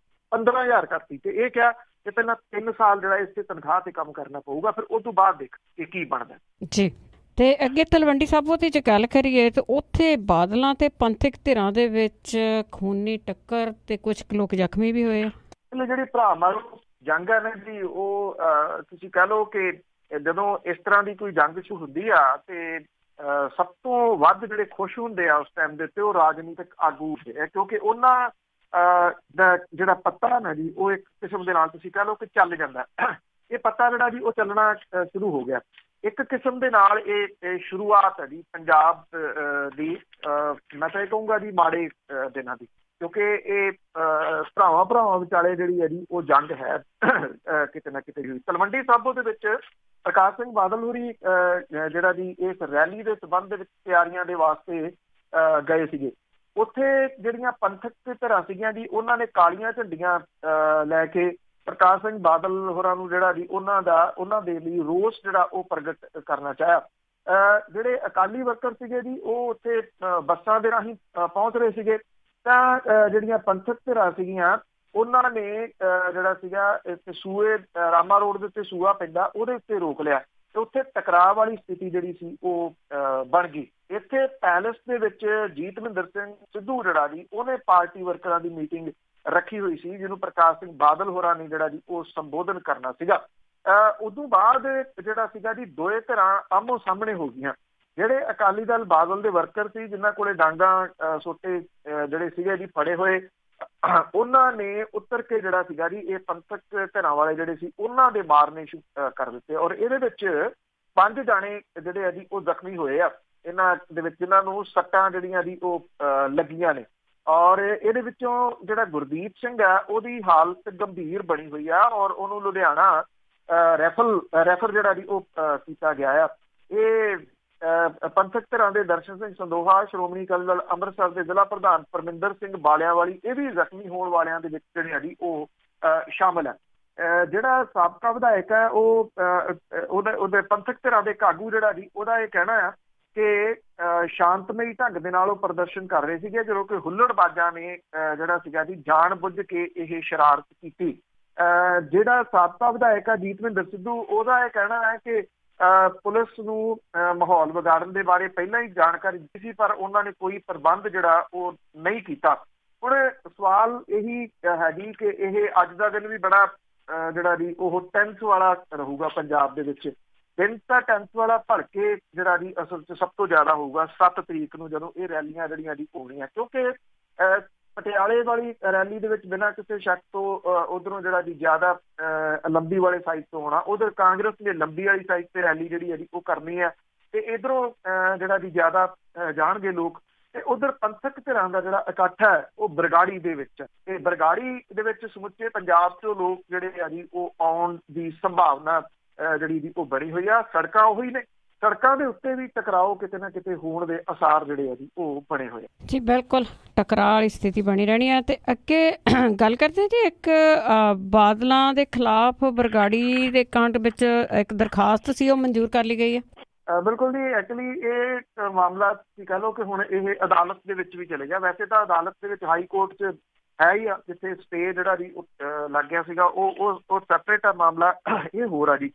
15,000 ਕਰਤੀ। ਤੇ ਇਹ ਕਿਹਾ ਕਿ ਪਹਿਲਾਂ 3 ਸਾਲ ਜਿਹੜਾ ਇਸ ਤੇ ਤਨਖਾਹ ਤੇ ਕੰਮ ਕਰਨਾ ਪਊਗਾ, ਫਿਰ ਉਸ ਤੋਂ ਬਾਅਦ ਦੇਖ ਕਿ ਕੀ ਬਣਦਾ ਜੀ। ਤੇ ਅੱਗੇ ਤਲਵੰਡੀ ਸਾਬੋ ਦੀ ਜੇ ਗੱਲ ਕਰੀਏ ਤਾਂ ਉੱਥੇ ਬਾਦਲਾਂ ਤੇ ਪੰਥਕ ਧਿਰਾਂ ਦੇ ਵਿੱਚ ਖੂਨੀ ਟੱਕਰ ਤੇ ਕੁਝ ਲੋਕ ਜ਼ਖਮੀ ਵੀ ਹੋਏ ਆ। ਜਿਹੜੀ ਭਰਾ ਮਾਰੂ ਜੰਗ ਹੈ ਨਾ ਜੀ, ਉਹ ਤੁਸੀਂ ਕਹਿ ਲਓ ਕਿ ਜਦੋਂ ਇਸ ਤਰ੍ਹਾਂ ਦੀ ਕੋਈ ਜੰਗ ਸ਼ੁਰੂ ਹੁੰਦੀ ਆ ਤੇ ਸਭ ਤੋਂ ਵੱਧ ਜਿਹੜੇ ਖੁਸ਼ ਹੁੰਦੇ ਆ ਉਸ ਟਾਈਮ ਦੇ ਉੱਤੇ ਉਹ ਰਾਜਨੀਤਿਕ ਆਗੂ ਹੁੰਦੇ ਆ, ਕਿਉਂਕਿ ਉਹਨਾਂ ਦਾ ਜਿਹੜਾ ਪੱਤਾ ਨਾ ਜੀ ਉਹ ਇੱਕ ਕਿਸਮ ਦੇ ਨਾਲ ਤੁਸੀਂ ਕਹਿ ਲਓ ਕਿ ਚੱਲ ਜਾਂਦਾ। ਇਹ ਪੱਤਾ ਜਿਹੜਾ ਜੀ ਉਹ ਚੱਲਣਾ ਸ਼ੁਰੂ ਹੋ ਗਿਆ। ਇੱਕ ਕਿਸਮ ਦੇ ਨਾਲ ਇਹ ਸ਼ੁਰੂਆਤ ਹੈ ਜੀ ਪੰਜਾਬ ਦੀ, ਮੈਂ ਤਾਂ ਇਹ ਕਹੂੰਗਾ ਜੀ ਮਾੜੇ ਦਿਨਾਂ ਦੀ, ਕਿਉਂਕਿ ਇਹ ਭਰਾਵਾਂ ਵਿਚਾਲੇ ਜਿਹੜੀ ਹੈ ਜੀ ਉਹ ਜੰਗ ਹੈ ਕਿਤੇ ਨਾ ਕਿਤੇ ਹੋਈ। ਤਲਵੰਡੀ ਸਾਬੋ ਦੇ ਵਿੱਚ ਪ੍ਰਕਾਸ਼ ਸਿੰਘ ਬਾਦਲ ਹੋਰੀ ਜਿਹੜਾ ਜੀ ਇਸ ਰੈਲੀ ਦੇ ਸੰਬੰਧ ਦੇ ਵਿੱਚ ਤਿਆਰੀਆਂ ਦੇ ਵਾਸਤੇ ਗਏ ਸੀਗੇ। ਉੱਥੇ ਜਿਹੜੀਆਂ ਪੰਥਕ ਧਿਰਾਂ ਸੀਗੀਆਂ ਜੀ ਉਹਨਾਂ ਨੇ ਕਾਲੀਆਂ ਝੰਡੀਆਂ ਲੈ ਕੇ ਪ੍ਰਕਾਸ਼ ਸਿੰਘ ਬਾਦਲ ਹੋਰਾਂ ਨੂੰ ਜਿਹੜਾ ਜੀ ਉਹਨਾਂ ਦੇ ਲਈ ਰੋਸ ਜਿਹੜਾ ਉਹ ਪ੍ਰਗਟ ਕਰਨਾ ਚਾਹਿਆ। ਜਿਹੜੇ ਅਕਾਲੀ ਵਰਕਰ ਸੀਗੇ ਜੀ ਉਹ ਉੱਥੇ ਬੱਸਾਂ ਦੇ ਰਾਹੀਂ ਪਹੁੰਚ ਰਹੇ ਸੀਗੇ, ਤਾਂ ਜਿਹੜੀਆਂ ਪੰਥਕ ਧਿਰਾਂ ਸੀਗੀਆਂ ਉਹਨਾਂ ਨੇ ਜਿਹੜਾ ਸੀਗਾ ਇੱਥੇ ਸੂਏ ਰਾਮਾ ਰੋਡ ਦੇ ਉੱਤੇ ਸੂਆ ਪੈਂਦਾ ਉਹਦੇ ਉੱਤੇ ਰੋਕ ਲਿਆ ਤੇ ਉੱਥੇ ਟਕਰਾਅ ਵਾਲੀ ਸਥਿਤੀ ਜਿਹੜੀ ਸੀ ਉਹ ਬਣ ਗਈ। ਇੱਥੇ ਪੈਲਸ ਦੇ ਵਿੱਚ ਜੀਤਮਿੰਦਰ ਸਿੰਘ ਸਿੱਧੂ ਜਿਹੜਾ ਜੀ ਉਹਨੇ ਪਾਰਟੀ ਵਰਕਰਾਂ ਦੀ ਮੀਟਿੰਗ ਰੱਖੀ ਹੋਈ ਸੀ, ਜਿਹਨੂੰ ਪ੍ਰਕਾਸ਼ ਸਿੰਘ ਬਾਦਲ ਹੋਰਾਂ ਨੇ ਜਿਹੜਾ ਜੀ ਉਹ ਸੰਬੋਧਨ ਕਰਨਾ ਸੀਗਾ। ਉਦੋਂ ਬਾਅਦ ਜਿਹੜਾ ਸੀਗਾ ਜੀ ਦੋਏ ਧਿਰਾਂ ਆਮੋ ਸਾਹਮਣੇ ਹੋ ਗਈਆਂ। ਜਿਹੜੇ ਅਕਾਲੀ ਦਲ ਬਾਦਲ ਦੇ ਵਰਕਰ ਸੀ ਜਿਨ੍ਹਾਂ ਕੋਲੇ ਡਾਂਗਾ ਸੋਟੇ ਜਿਹੜੇ ਸੀਗੇ ਜੀ ਫੜੇ ਹੋਏ, ਉਹਨਾਂ ਨੇ ਉੱਤਰ ਕੇ ਜਿਹੜਾ ਸੀਗਾ ਜੀ ਇਹ ਪੰਥਕ ਧਿਰਾਂ ਵਾਲੇ ਜਿਹੜੇ ਸੀ ਉਹਨਾਂ ਦੇ ਮਾਰਨੇ ਸ਼ੁਰੂ ਕਰ ਦਿੱਤੇ। ਔਰ ਇਹਦੇ ਵਿੱਚ 5 ਜਾਣੇ ਜਿਹੜੇ ਆ ਜੀ ਉਹ ਜ਼ਖਮੀ ਹੋਏ ਆ ਇਹਨਾਂ ਦੇ ਵਿੱਚ, ਜਿਨ੍ਹਾਂ ਨੂੰ ਸੱਟਾਂ ਜਿਹੜੀਆਂ ਜੀ ਉਹ ਲੱਗੀਆਂ ਨੇ। ਔਰ ਇਹਦੇ ਵਿੱਚੋਂ ਜਿਹੜਾ ਗੁਰਦੀਪ ਸਿੰਘ ਆ ਉਹਦੀ ਹਾਲਤ ਗੰਭੀਰ ਬਣੀ ਹੋਈ ਆ ਔਰ ਉਹਨੂੰ ਲੁਧਿਆਣਾ ਰੈਫਰ ਜਿਹੜਾ ਜੀ ਉਹ ਕੀਤਾ ਗਿਆ ਆ। ਇਹ ਪੰਥਕ ਧਿਰਾਂ ਦੇ ਦਰਸ਼ਨ ਸਿੰਘ ਸੰਦੋਹਾ, ਸ਼੍ਰੋਮਣੀ ਅਕਾਲੀ ਦਲ ਅੰਮ੍ਰਿਤਸਰ ਦੇ ਜ਼ਿਲ੍ਹਾ ਪ੍ਰਧਾਨ ਪਰਮਿੰਦਰ ਸਿੰਘ ਬਾਲਿਆਂ ਵਾਲੀ, ਇਹ ਵੀ ਜ਼ਖਮੀ ਹੋਣ ਵਾਲਿਆਂ ਦੇ ਵਿੱਚ ਜਿਹੜੇ ਆ ਜੀ ਉਹ ਸ਼ਾਮਲ ਹੈ। ਜਿਹੜਾ ਸਾਬਕਾ ਵਿਧਾਇਕ ਹੈ ਉਹਦੇ ਪੰਥਕ ਧਿਰਾਂ ਦੇ ਆਗੂ ਜਿਹੜਾ ਜੀ ਉਹਦਾ ਇਹ ਕਹਿਣਾ ਆ ਕਿ ਸ਼ਾਂਤਮਈ ਢੰਗ ਦੇ ਨਾਲ ਉਹ ਪ੍ਰਦਰਸ਼ਨ ਕਰ ਰਹੇ ਸੀਗੇ, ਜਦੋਂ ਕਿ ਹੁੱਲੜਬਾਜ਼ਾਂ ਨੇ ਜਿਹੜਾ ਸੀਗਾ ਜੀ ਜਾਣ ਬੁੱਝ ਕੇ ਇਹ ਸ਼ਰਾਰਤ ਕੀਤੀ। ਜਿਹੜਾ ਸਾਬਕਾ ਵਿਧਾਇਕ ਆ ਜੀਤਮਿੰਦਰ ਸਿੱਧੂ, ਉਹਦਾ ਇਹ ਕਹਿਣਾ ਹੈ ਕਿ ਪੁਲਿਸ ਨੂੰ ਮਾਹੌਲ ਵਿਗਾੜਨ ਦੇ ਬਾਰੇ ਪਹਿਲਾਂ ਹੀ ਜਾਣਕਾਰੀ ਦਿੱਤੀ ਸੀ, ਪਰ ਉਹਨਾਂ ਨੇ ਕੋਈ ਪ੍ਰਬੰਧ ਜਿਹੜਾ ਉਹ ਨਹੀਂ ਕੀਤਾ। ਹੁਣ ਸਵਾਲ ਇਹੀ ਹੈ ਜੀ ਕਿ ਇਹ ਅੱਜ ਦਾ ਦਿਨ ਵੀ ਬੜਾ ਜਿਹੜਾ ਜੀ ਉਹ ਟੈਂਸ ਵਾਲਾ ਰਹੂਗਾ ਪੰਜਾਬ ਦੇ ਵਿੱਚ। ਦਿਨ ਤਾਂ ਟੈਂਸ ਵਾਲਾ ਭਲਕੇ ਜਿਹੜਾ ਜੀ ਅਸਲ 'ਚ ਸਭ ਤੋਂ ਜ਼ਿਆਦਾ ਹੋਊਗਾ 7 ਤਰੀਕ ਨੂੰ, ਜਦੋਂ ਇਹ ਰੈਲੀਆਂ ਜਿਹੜੀਆਂ ਜੀ ਹੋਣੀਆਂ, ਕਿਉਂਕਿ ਪਟਿਆਲੇ ਵਾਲੀ ਰੈਲੀ ਦੇ ਵਿੱਚ ਬਿਨਾਂ ਕਿਸੇ ਸ਼ੱਕ ਤੋਂ ਉਧਰੋਂ ਜਿਹੜਾ ਜੀ ਜ਼ਿਆਦਾ ਲੰਬੀ ਵਾਲੇ ਸਾਈਡ ਤੋਂ ਹੋਣਾ, ਉਧਰ ਕਾਂਗਰਸ ਨੇ ਲੰਬੀ ਵਾਲੀ ਸਾਈਡ ਤੇ ਰੈਲੀ ਜਿਹੜੀ ਹੈ ਜੀ ਉਹ ਕਰਨੀ ਹੈ ਤੇ ਇਧਰੋਂ ਜਿਹੜਾ ਜੀ ਜ਼ਿਆਦਾ ਜਾਣਗੇ ਲੋਕ। ਤੇ ਉਧਰ ਪੰਥਕ ਧਿਰਾਂ ਦਾ ਜਿਹੜਾ ਇਕੱਠ ਹੈ ਉਹ ਬਰਗਾੜੀ ਦੇ ਵਿੱਚ, ਤੇ ਬਰਗਾੜੀ ਦੇ ਵਿੱਚ ਸਮੁੱਚੇ ਪੰਜਾਬ 'ਚੋਂ ਲੋਕ ਜਿਹੜੇ ਆ ਜੀ ਉਹ ਆਉਣ ਦੀ ਸੰਭਾਵਨਾ ਜਿਹੜੀ ਜੀ ਉਹ ਬਣੀ ਹੋਈ ਆ। ਸੜਕਾਂ ਉਹੀ ਨੇ, ਸੜਕਾਂ ਦੇ ਉੱਤੇ ਵੀ ਟਕਰਾਓ ਕਿਤੇ ਨਾ ਕਿਤੇ ਹੋਣ ਦੇ ਆਸਾਰ ਜਿਹੜੇ ਆ ਜੀ ਉਹ ਬਣੇ ਹੋਏ ਆ ਜੀ। ਬਿਲਕੁਲ ਟਕਰਾਅ ਵਾਲੀ ਸਥਿਤੀ ਬਣੀ ਰਹਿਣੀ ਹੈ। ਤੇ ਅੱਗੇ ਗੱਲ ਕਰਦੇ ਜੀ, ਇੱਕ ਬਾਦਲਾਂ ਦੇ ਖਿਲਾਫ ਬਰਗਾੜੀ ਦੇ ਕਾਂਡ ਵਿੱਚ ਇੱਕ ਦਰਖਾਸਤ ਸੀ ਉਹ ਮਨਜ਼ੂਰ ਕਰ ਲਈ ਗਈ ਹੈ। ਬਿਲਕੁਲ ਜੀ, ਐਕਚੁਅਲੀ ਇਹ ਮਾਮਲਾ ਤੁਸੀਂ ਕਹਿ ਲਓ ਕਿ ਹੁਣ ਇਹ ਅਦਾਲਤ ਦੇ ਵਿੱਚ ਵੀ ਚਲੇ ਗਿਆ। ਵੈਸੇ ਤਾਂ ਅਦਾਲਤ ਦੇ ਵਿੱਚ ਹਾਈ ਕੋਰਟ 'ਚ ਹੈ ਹੀ ਆ, ਜਿੱਥੇ ਸਟੇ ਜਿਹੜਾ ਜੀ ਲੱਗ ਗਿਆ ਸੀਗਾ ਉਹ ਸੈਪਰੇਟ ਆ ਮਾਮਲਾ। ਇਹ ਹੋਰ ਆ ਜੀ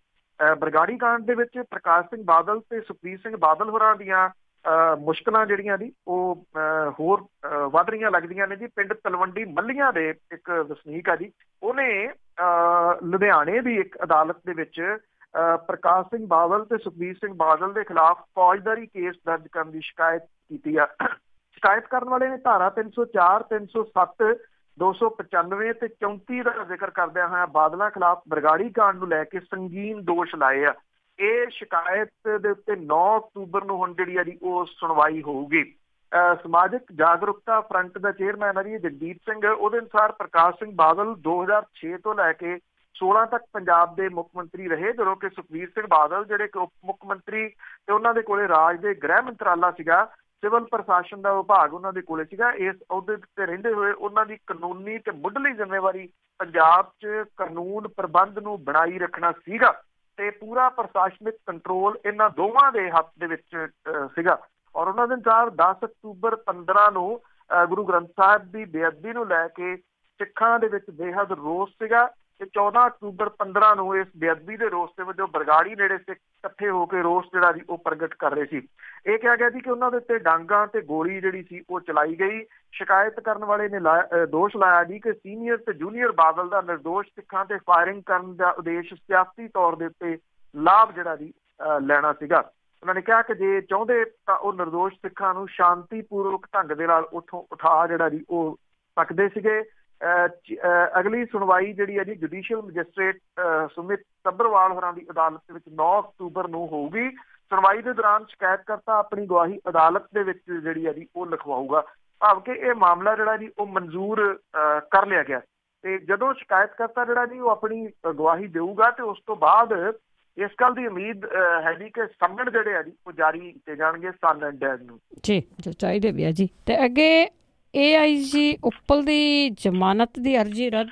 ਬਰਗਾੜੀ ਕਾਂਡ ਦੇ ਵਿੱਚ ਪ੍ਰਕਾਸ਼ ਸਿੰਘ ਬਾਦਲ ਤੇ ਸੁਖਬੀਰ ਸਿੰਘ ਬਾਦਲ ਹੋਰਾਂ ਦੀਆਂ ਮੁਸ਼ਕਲਾਂ ਜਿਹੜੀਆਂ ਜੀ ਉਹ ਹੋਰ ਵੱਧ ਰਹੀਆਂ ਲੱਗਦੀਆਂ ਨੇ ਜੀ। ਪਿੰਡ ਤਲਵੰਡੀ ਮੱਲੀਆਂ ਦੇ ਇੱਕ ਵਸਨੀਕ ਆ ਜੀ, ਉਹਨੇ ਲੁਧਿਆਣੇ ਦੀ ਇੱਕ ਅਦਾਲਤ ਦੇ ਵਿੱਚ ਪ੍ਰਕਾਸ਼ ਸਿੰਘ ਬਾਦਲ ਤੇ ਸੁਖਬੀਰ ਸਿੰਘ ਬਾਦਲ ਦੇ ਖਿਲਾਫ ਫੌਜਦਾਰੀ ਕੇਸ ਦਰਜ ਕਰਨ ਦੀ ਸ਼ਿਕਾਇਤ ਕੀਤੀ ਆ। ਸ਼ਿਕਾਇਤ ਕਰਨ ਵਾਲੇ ਨੇ ਧਾਰਾ 304, 307, 295 ਤੇ 34 ਦਾ ਜ਼ਿਕਰ ਕਰਦਿਆਂ ਹੋਇਆ ਬਾਦਲਾਂ ਖਿਲਾਫ ਬਰਗਾੜੀ ਕਾਂਡ ਨੂੰ ਲੈ ਕੇ ਸੰਗੀਨ ਦੋਸ਼ ਲਾਏ ਆ। ਇਹ ਸ਼ਿਕਾਇਤ ਦੇ ਉੱਤੇ 9 ਅਕਤੂਬਰ ਨੂੰ ਹੁਣ ਜਿਹੜੀ ਆ ਜੀ ਉਹ ਸੁਣਵਾਈ ਹੋਊਗੀ। ਸਮਾਜਿਕ ਜਾਗਰੂਕਤਾ ਫਰੰਟ ਦਾ ਚੇਅਰਮੈਨ ਹੈ ਜੀ ਜਗਦੀਪ ਸਿੰਘ। ਉਹਦੇ ਅਨੁਸਾਰ ਪ੍ਰਕਾਸ਼ ਸਿੰਘ ਬਾਦਲ 2006 ਤੋਂ ਲੈ ਕੇ 16 ਤੱਕ ਪੰਜਾਬ ਦੇ ਮੁੱਖ ਮੰਤਰੀ ਰਹੇ, ਜਦੋਂ ਕਿ ਸੁਖਬੀਰ ਸਿੰਘ ਬਾਦਲ ਜਿਹੜੇ ਕਿ ਉਪ ਮੁੱਖ ਮੰਤਰੀ ਤੇ ਉਹਨਾਂ ਦੇ ਕੋਲੇ ਰਾਜ ਦੇ ਗ੍ਰਹਿ ਮੰਤਰਾਲਾ ਸੀਗਾ, ਸਿਵਲ ਪ੍ਰਸ਼ਾਸਨ ਦਾ ਵਿਭਾਗ ਉਹਨਾਂ ਦੇ ਕੋਲੇ ਸੀਗਾ। ਇਸ ਅਹੁਦੇ ਤੇ ਰਹਿੰਦੇ ਹੋਏ ਉਹਨਾਂ ਦੀ ਕਾਨੂੰਨੀ ਤੇ ਮੁੱਢਲੀ ਜ਼ਿੰਮੇਵਾਰੀ ਪੰਜਾਬ 'ਚ ਕਾਨੂੰਨ ਪ੍ਰਬੰਧ ਨੂੰ ਬਣਾਈ ਰੱਖਣਾ ਸੀਗਾ ਤੇ ਪੂਰਾ ਪ੍ਰਸ਼ਾਸਨਿਕ ਕੰਟਰੋਲ ਇਹਨਾਂ ਦੋਵਾਂ ਦੇ ਹੱਥ ਦੇ ਵਿੱਚ ਸੀਗਾ। ਔਰ ਉਹਨਾਂ ਦੇ ਅਨੁਸਾਰ 10 ਅਕਤੂਬਰ 15 ਨੂੰ ਗੁਰੂ ਗ੍ਰੰਥ ਸਾਹਿਬ ਦੀ ਬੇਅਦਬੀ ਨੂੰ ਲੈ ਕੇ ਸਿੱਖਾਂ ਦੇ ਵਿੱਚ ਬੇਹੱਦ ਰੋਸ ਸੀਗਾ ਤੇ 14 ਅਕਤੂਬਰ 15 ਨੂੰ ਇਸ ਬੇਅਦਬੀ ਦੇ ਰੋਸ ਦੇ ਵਜੋਂ ਬਰਗਾੜੀ ਨੇੜੇ ਸਿੱਖ ਇਕੱਠੇ ਹੋ ਕੇ ਰੋਸ ਜਿਹੜਾ ਜੀ ਉਹ ਪ੍ਰਗਟ ਕਰ ਰਹੇ ਸੀ। ਇਹ ਕਿਹਾ ਗਿਆ ਸੀ ਕਿ ਉਹਨਾਂ ਦੇ ਉੱਤੇ ਡਾਂਗਾਂ ਤੇ ਗੋਲੀ ਜਿਹੜੀ ਸੀ ਉਹ ਚਲਾਈ ਗਈ। ਸ਼ਿਕਾਇਤ ਕਰਨ ਵਾਲੇ ਨੇ ਦੋਸ਼ ਲਾਇਆ ਜੀ ਕਿ ਸੀਨੀਅਰ ਤੇ ਜੂਨੀਅਰ ਬਾਦਲ ਦਾ ਨਿਰਦੋਸ਼ ਸਿੱਖਾਂ ਤੇ ਫਾਇਰਿੰਗ ਕਰਨ ਦਾ ਉਦੇਸ਼ ਸਿਆਸੀ ਤੌਰ ਦੇ ਉੱਤੇ ਲਾਭ ਜਿਹੜਾ ਜੀ ਲੈਣਾ ਸੀਗਾ। ਉਹਨਾਂ ਨੇ ਕਿਹਾ ਕਿ ਜੇ ਚਾਹੁੰਦੇ ਤਾਂ ਉਹ ਨਿਰਦੋਸ਼ ਸਿੱਖਾਂ ਨੂੰ ਸ਼ਾਂਤੀਪੂਰਵਕ ਢੰਗ ਦੇ ਨਾਲ ਉੱਥੋਂ ਉਠਾ ਜਿਹੜਾ ਜੀ ਉਹ ਸਕਦੇ ਸੀਗੇ। ਅਗਲੀ ਸੁਣਵਾਈ ਜਿਹੜੀ ਹੈ ਜੀ ਜੁਡੀਸ਼ੀਅਲ ਮੈਜਿਸਟ੍ਰੇਟ ਸੁਮਿਤ ਸੱਭਰਵਾਲ ਹੋਰਾਂ ਦੀ ਅਦਾਲਤ ਦੇ ਵਿੱਚ 9 ਅਕਤੂਬਰ ਨੂੰ ਹੋਊਗੀ। ਸੁਣਵਾਈ ਦੇ ਦੌਰਾਨ ਸ਼ਿਕਾਇਤਕਰਤਾ ਆਪਣੀ ਗਵਾਹੀ ਅਦਾਲਤ ਦੇ ਵਿੱਚ ਜਿਹੜੀ ਹੈ ਜੀ ਉਹ ਲਿਖਵਾਊਗਾ। ਭਾਵ ਕਿ ਇਹ ਮਾਮਲਾ ਜਿਹੜਾ ਜੀ ਉਹ ਮਨਜ਼ੂਰ ਕਰ ਲਿਆ ਗਿਆ ਤੇ ਜਦੋਂ ਸ਼ਿਕਾਇਤਕਰਤਾ ਜਿਹੜਾ ਜੀ ਉਹ ਆਪਣੀ ਗਵਾਹੀ ਦੇਊਗਾ ਤੇ ਉਸ ਤੋਂ ਬਾਅਦ ਇਸ ਗੱਲ ਦੀ ਉਮੀਦ ਹੈ ਜੀ ਕਿ ਸੰਮਣ ਜਿਹੜੇ ਆ ਜੀ ਉਹ ਜਾਰੀ ਕੀਤੇ ਜਾਣਗੇ ਸਨ ਐਂਡ ਡੈਡ ਨੂੰ ਜੀ, ਜੋ ਚਾਹੀਦੇ ਵੀ ਆ ਜੀ। ਤੇ ਅੱਗੇ AIG ਉੱਪਲ ਦੀ ਜ਼ਮਾਨਤ ਦੀ ਅਰਜ਼ੀ ਰੱਦ।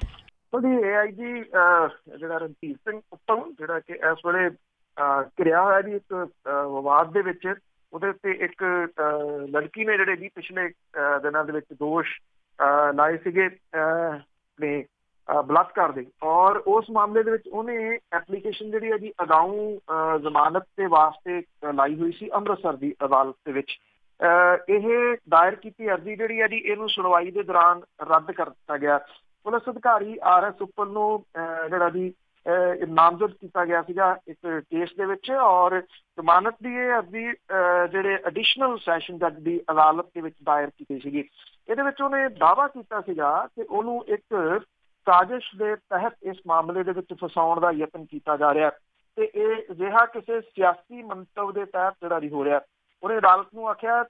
ਉਹਦੀ AIG ਜਿਹੜਾ ਰਣਧੀਰ ਸਿੰਘ ਉੱਪਲ ਜਿਹੜਾ ਕਿ ਇਸ ਵੇਲੇ ਘਿਰਿਆ ਹੋਇਆ ਜੀ ਇੱਕ ਵਿਵਾਦ ਦੇ ਵਿੱਚ, ਉਹਦੇ ਉੱਤੇ ਇੱਕ ਲੜਕੀ ਨੇ ਜਿਹੜੇ ਜੀ ਪਿਛਲੇ ਦਿਨਾਂ ਦੇ ਵਿੱਚ ਦੋਸ਼ ਲਾਏ ਸੀਗੇ ਆਪਣੇ ਬਲਾਤਕਾਰ ਦੇ, ਔਰ ਉਸ ਮਾਮਲੇ ਦੇ ਵਿੱਚ ਉਹਨੇ ਐਪਲੀਕੇਸ਼ਨ ਜਿਹੜੀ ਹੈ ਜੀ ਅਗਾਊਂ ਜ਼ਮਾਨਤ ਦੇ ਵਾਸਤੇ ਲਾਈ ਹੋਈ ਸੀ ਅੰਮ੍ਰਿਤਸਰ ਦੀ ਅਦਾਲਤ ਦੇ ਵਿੱਚ। ਇਹ ਦਾਇਰ ਕੀਤੀ ਅਰਜ਼ੀ ਜਿਹੜੀ ਹੈ ਜੀ ਇਹਨੂੰ ਸੁਣਵਾਈ ਦੇ ਦੌਰਾਨ ਰੱਦ ਕਰ ਦਿੱਤਾ ਗਿਆ। ਪੁਲਿਸ ਅਧਿਕਾਰੀ RS ਉੱਪਲ ਨੂੰ ਜਿਹੜਾ ਜੀ ਨਾਮਜ਼ਦ ਕੀਤਾ ਗਿਆ ਸੀਗਾ ਇੱਕ ਕੇਸ ਦੇ ਵਿੱਚ, ਔਰ ਜ਼ਮਾਨਤ ਦੀ ਇਹ ਅਰਜ਼ੀ ਜਿਹੜੇ ਐਡੀਸ਼ਨਲ ਸੈਸ਼ਨ ਜੱਜ ਦੀ ਅਦਾਲਤ ਦੇ ਵਿੱਚ ਦਾਇਰ ਕੀਤੀ ਸੀਗੀ। ਇਹਦੇ ਵਿੱਚ ਉਹਨੇ ਦਾਅਵਾ ਕੀਤਾ ਸੀਗਾ ਕਿ ਉਹਨੂੰ ਇੱਕ ਸਾਜ਼ਿਸ਼ ਦੇ ਤਹਿਤ ਇਸ ਮਾਮਲੇ ਦੇ ਵਿੱਚ ਫਸਾਉਣ ਦਾ ਯਤਨ ਕੀਤਾ ਜਾ ਰਿਹਾ ਤੇ ਇਹ ਅਜਿਹਾ ਕਿਸੇ ਸਿਆਸੀ ਮੰਤਵ ਦੇ ਤਹਿਤ ਜਿਹੜਾ ਨਹੀਂ ਹੋ ਰਿਹਾ। ਉਹਨੇ ਅਦਾਲਤ ਨੂੰ ਆਖਿਆ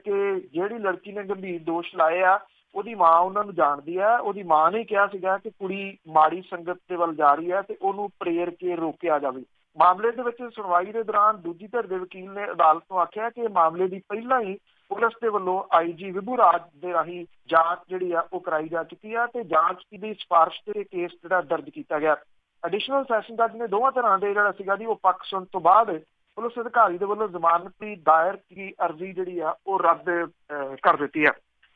ਕਿ ਜਿਹੜੀ ਲੜਕੀ ਨੇ ਗੰਭੀਰ ਦੋਸ਼ ਲਾਏ ਆ ਉਹਦੀ ਮਾਂ ਉਹਨਾਂ ਨੂੰ ਜਾਣਦੀ ਆ। ਉਹਦੀ ਮਾਂ ਨੇ ਕਿਹਾ ਸੀਗਾ ਕਿ ਕੁੜੀ ਮਾੜੀ ਸੰਗਤ ਦੇ ਵੱਲ ਜਾ ਰਹੀ ਹੈ ਤੇ ਉਹਨੂੰ ਪ੍ਰੇਰ ਕੇ ਰੋਕਿਆ ਜਾਵੇ। ਮਾਮਲੇ ਦੇ ਵਿੱਚ ਸੁਣਵਾਈ ਦੇ ਦੌਰਾਨ ਦੂਜੀ ਧਿਰ ਦੇ ਵਕੀਲ ਨੇ ਅਦਾਲਤ ਨੂੰ ਆਖਿਆ ਕਿ ਮਾਮਲੇ ਦੀ ਪਹਿਲਾਂ ਹੀ ਪੁਲਿਸ ਦੇ ਵੱਲੋਂ IG ਵਿਭੂ ਰਾਜ ਦੇ ਰਾਹੀਂ ਜਾਂਚ ਜਿਹੜੀ ਆ ਉਹ ਕਰਾਈ ਜਾ ਚੁੱਕੀ ਆ ਤੇ ਜਾਂਚ ਦੀ ਸਿਫਾਰਿਸ਼ ਤੇ ਕੇਸ ਜਿਹੜਾ ਦਰਜ ਕੀਤਾ ਗਿਆ। ਐਡੀਸ਼ਨਲ ਸੈਸ਼ਨ ਜੱਜ ਨੇ ਦੋਵਾਂ ਤਰ੍ਹਾਂ ਦੇ ਜਿਹੜਾ ਸੀਗਾ ਜੀ ਉਹ ਪੱਖ ਸੁਣਨ ਤੋਂ ਬਾਅਦ ਪੁਲਿਸ ਅਧਿਕਾਰੀ ਦੇ ਵੱਲੋਂ ਜ਼ਮਾਨਤ ਦੀ ਦਾਇਰ ਕੀਤੀ ਅਰਜ਼ੀ ਜਿਹੜੀ ਆ ਉਹ ਰੱਦ ਕਰ ਦਿੱਤੀ ਆ।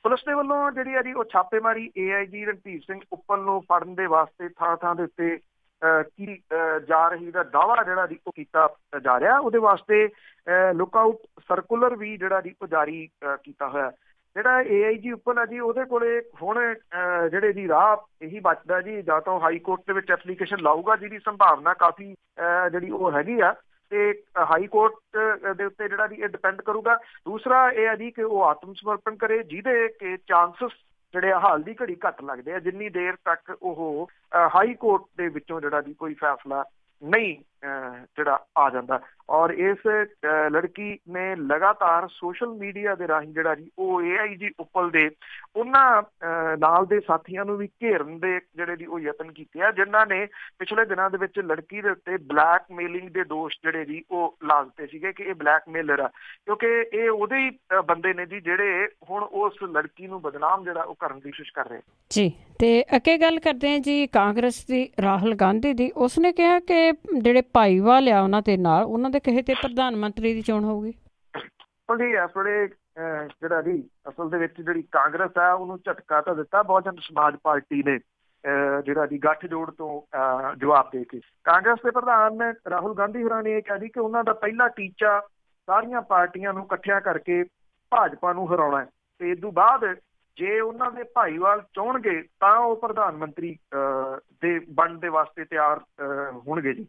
ਪੁਲਿਸ ਦੇ ਵੱਲੋਂ ਜਿਹੜੀ ਆ ਜੀ ਉਹ ਛਾਪੇਮਾਰੀ AIG ਰਣਧੀਰ ਸਿੰਘ ਉੱਪਲ ਨੂੰ ਫੜਨ ਦੇ ਵਾਸਤੇ ਥਾਂ ਥਾਂ ਦੇ ਉੱਤੇ ਕੀ ਜਾ ਰਹੀ ਦਾ ਦਾਅਵਾ ਜਿਹੜਾ ਜੀ ਉਹ ਕੀਤਾ ਜਾ ਰਿਹਾ। ਉਹਦੇ ਵਾਸਤੇ ਲੁੱਕਆਊਟ ਸਰਕੂਲਰ ਵੀ ਜਿਹੜਾ ਜੀ ਉਹ ਜਾਰੀ ਕੀਤਾ ਹੋਇਆ। ਜਿਹੜਾ AIG ਉੱਪਲ ਆ ਜੀ ਉਹਦੇ ਕੋਲੇ ਹੁਣ ਜਿਹੜੇ ਜੀ ਰਾਹ ਇਹੀ ਬਚਦਾ ਜੀ, ਜਾਂ ਤਾਂ ਹਾਈ ਕੋਰਟ ਦੇ ਵਿੱਚ ਐਪਲੀਕੇਸ਼ਨ ਲਾਊਗਾ ਜਿਹਦੀ ਸੰਭਾਵਨਾ ਕਾਫੀ ਜਿਹੜੀ ਉਹ ਹੈਗੀ ਆ ਤੇ ਹਾਈ ਕੋਰਟ ਦੇ ਉੱਤੇ ਜਿਹੜਾ ਜੀ ਇਹ ਡਿਪੈਂਡ ਕਰੂਗਾ। ਦੂਸਰਾ ਇਹ ਹੈ ਜੀ ਕਿ ਉਹ ਆਤਮ ਸਮਰਪਣ ਕਰੇ, ਜਿਹਦੇ ਕਿ ਚਾਂਸਸ ਜਿਹੜੇ ਹਾਲ ਦੀ ਘੜੀ ਘੱਟ ਲੱਗਦੇ ਆ ਜਿੰਨੀ ਦੇਰ ਤੱਕ ਉਹ ਹਾਈ ਕੋਰਟ ਦੇ ਵਿੱਚੋਂ ਜਿਹੜਾ ਜੀ ਕੋਈ ਫੈਸਲਾ ਨਹੀਂ ਜਿਹੜਾ ਆ ਜਾਂਦਾ। ਔਰ ਇਸ ਲੜਕੀ ਨੇ ਲਗਾਤਾਰ ਸੋਸ਼ਲ ਮੀਡੀਆ ਦੇ ਰਾਹੀਂ ਜਿਹੜਾ ਜੀ ਉਹ AIG ਉੱਪਲ ਦੇ ਉਹਨਾਂ ਨਾਲ ਦੇ ਸਾਥੀਆਂ ਨੂੰ ਵੀ ਘੇਰਨ ਦੇ ਜਿਹੜੇ ਜੀ ਉਹ ਯਤਨ ਕੀਤੇ ਆ, ਜਿਨ੍ਹਾਂ ਨੇ ਪਿਛਲੇ ਦਿਨਾਂ ਦੇ ਵਿੱਚ ਲੜਕੀ ਦੇ ਉੱਤੇ ਬਲੈਕਮੇਲਿੰਗ ਦੇ ਦੋਸ਼ ਜਿਹੜੇ ਜੀ ਉਹ ਲਾ ਦਿੱਤੇ ਸੀਗੇ ਕਿ ਇਹ ਬਲੈਕਮੇਲਰ ਆ, ਕਿਉਂਕਿ ਇਹ ਉਹਦੇ ਹੀ ਬੰਦੇ ਨੇ ਜੀ ਜਿਹੜੇ ਹੁਣ ਉਸ ਲੜਕੀ ਨੂੰ ਬਦਨਾਮ ਜਿਹੜਾ ਉਹ ਕਰਨ ਦੀ ਕੋਸ਼ਿਸ਼ ਕਰ ਰਹੇ ਜੀ। ਤੇ ਅੱਗੇ ਗੱਲ ਕਰਦੇ ਹਾਂ ਜੀ ਕਾਂਗਰਸ ਦੀ ਰਾਹੁਲ ਗਾਂਧੀ ਦੀ। ਉਸਨੇ ਕਿਹਾ ਕਿ ਜਿਹੜੇ ਭਾਈਵਾਲ ਆ ਉਹਨਾਂ ਦੇ ਨਾਲ ਉਹਨਾਂ ਦੇ ਕਹੇ ਤੇ ਪ੍ਰਧਾਨ ਮੰਤਰੀ ਦੀ ਚੋਣ ਹੋਊਗੀ। ਜੀ ਇਸ ਵੇਲੇ ਜਿਹੜਾ ਜੀ ਅਸਲ ਦੇ ਵਿੱਚ ਜਿਹੜੀ ਕਾਂਗਰਸ ਆ ਉਹਨੂੰ ਝਟਕਾ ਤਾਂ ਦਿੱਤਾ ਬਹੁਜਨ ਸਮਾਜ ਪਾਰਟੀ ਨੇ ਜਿਹੜਾ ਜੀ ਗੱਠਜੋੜ ਤੋਂ ਜਵਾਬ ਦੇ ਕੇ। ਕਾਂਗਰਸ ਦੇ ਪ੍ਰਧਾਨ ਰਾਹੁਲ ਗਾਂਧੀ ਹੋਰਾਂ ਨੇ ਇਹ ਕਿਹਾ ਜੀ ਕਿ ਉਹਨਾਂ ਦਾ ਪਹਿਲਾ ਟੀਚਾ ਸਾਰੀਆਂ ਪਾਰਟੀਆਂ ਨੂੰ ਇਕੱਠਿਆ ਕਰਕੇ ਭਾਜਪਾ ਨੂੰ ਹਰਾਉਣਾ ਤੇ ਇਸ ਤੋਂ ਬਾਅਦ ਜੇ ਉਹਨਾਂ ਦੇ ਭਾਈਵਾਲ ਚਾਹੁਣਗੇ ਤਾਂ ਉਹ ਪ੍ਰਧਾਨ ਮੰਤਰੀ ਦੇ ਬਣਨ ਦੇ ਵਾਸਤੇ ਤਿਆਰ ਹੋਣਗੇ ਜੀ।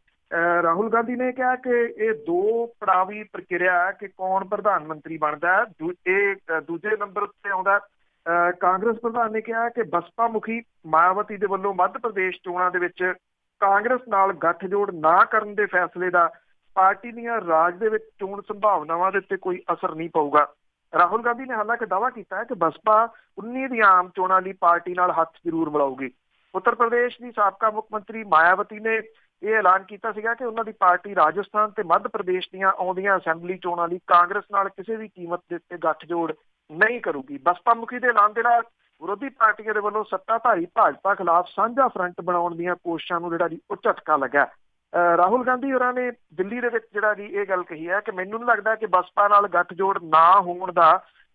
ਰਾਹੁਲ ਗਾਂਧੀ ਨੇ ਕਿਹਾ ਕਿ ਇਹ ਦੋ ਪੜਾਵੀ ਪ੍ਰਕਿਰਿਆ ਹੈ ਕਿ ਕੌਣ ਪ੍ਰਧਾਨ ਮੰਤਰੀ ਬਣਦਾ ਹੈ। ਇਹ ਦੂਜੇ ਨੰਬਰ ਉੱਤੇ ਆਉਂਦਾ। ਕਾਂਗਰਸ ਪ੍ਰਧਾਨ ਨੇ ਕਿਹਾ ਕਿ ਬਸਪਾ ਮੁਖੀ ਮਾਇਆਵਤੀ ਦੇ ਵੱਲੋਂ ਮੱਧ ਪ੍ਰਦੇਸ਼ ਚੋਣਾਂ ਦੇ ਵਿੱਚ ਕਾਂਗਰਸ ਨਾਲ ਗੱਠਜੋੜ ਨਾ ਕਰਨ ਦੇ ਫੈਸਲੇ ਦਾ ਪਾਰਟੀ ਦੀਆਂ ਰਾਜ ਦੇ ਵਿੱਚ ਚੋਣ ਸੰਭਾਵਨਾਵਾਂ ਦੇ ਉੱਤੇ ਕੋਈ ਅਸਰ ਨਹੀਂ ਪਊਗਾ। ਰਾਹੁਲ ਗਾਂਧੀ ਨੇ ਹਾਲਾਂਕਿ ਦਾਅਵਾ ਕੀਤਾ ਹੈ ਕਿ ਬਸਪਾ 19 ਦੀਆਂ ਆਮ ਚੋਣਾਂ ਲਈ ਪਾਰਟੀ ਨਾਲ ਹੱਥ ਜ਼ਰੂਰ ਮਿਲਾਊਗੀ। ਉੱਤਰ ਪ੍ਰਦੇਸ਼ ਦੀ ਸਾਬਕਾ ਮੁੱਖ ਮੰਤਰੀ ਮਾਇਆਵਤੀ ਨੇ ਇਹ ਐਲਾਨ ਕੀਤਾ ਸੀਗਾ ਕਿ ਉਹਨਾਂ ਦੀ ਪਾਰਟੀ ਰਾਜਸਥਾਨ ਤੇ ਮੱਧ ਪ੍ਰਦੇਸ਼ ਦੀਆਂ ਆਉਂਦੀਆਂ ਅਸੈਂਬਲੀ ਚੋਣਾਂ ਲਈ ਕਾਂਗਰਸ ਨਾਲ ਕਿਸੇ ਵੀ ਕੀਮਤ ਦੇ ਉੱਤੇ ਗੱਠਜੋੜ ਨਹੀਂ ਕਰੂਗੀ। ਬਸਪਾ ਮੁਖੀ ਦੇ ਐਲਾਨ ਦੇ ਨਾਲ ਵਿਰੋਧੀ ਪਾਰਟੀਆਂ ਦੇ ਵੱਲੋਂ ਸੱਤਾਧਾਰੀ ਭਾਜਪਾ ਖਿਲਾਫ ਸਾਂਝਾ ਫਰੰਟ ਬਣਾਉਣ ਦੀਆਂ ਕੋਸ਼ਿਸ਼ਾਂ ਨੂੰ ਜਿਹੜਾ ਜੀ ਉਹ ਝਟਕਾ ਲੱਗਾ। ਰਾਹੁਲ ਗਾਂਧੀ ਹੋਰਾਂ ਨੇ ਦਿੱਲੀ ਦੇ ਵਿੱਚ ਜਿਹੜਾ ਜੀ ਇਹ ਗੱਲ ਕਹੀ ਹੈ ਕਿ ਮੈਨੂੰ ਨਹੀਂ ਲੱਗਦਾ ਕਿ ਬਸਪਾ ਨਾਲ ਗੱਠਜੋੜ ਨਾ ਹੋਣ ਦਾ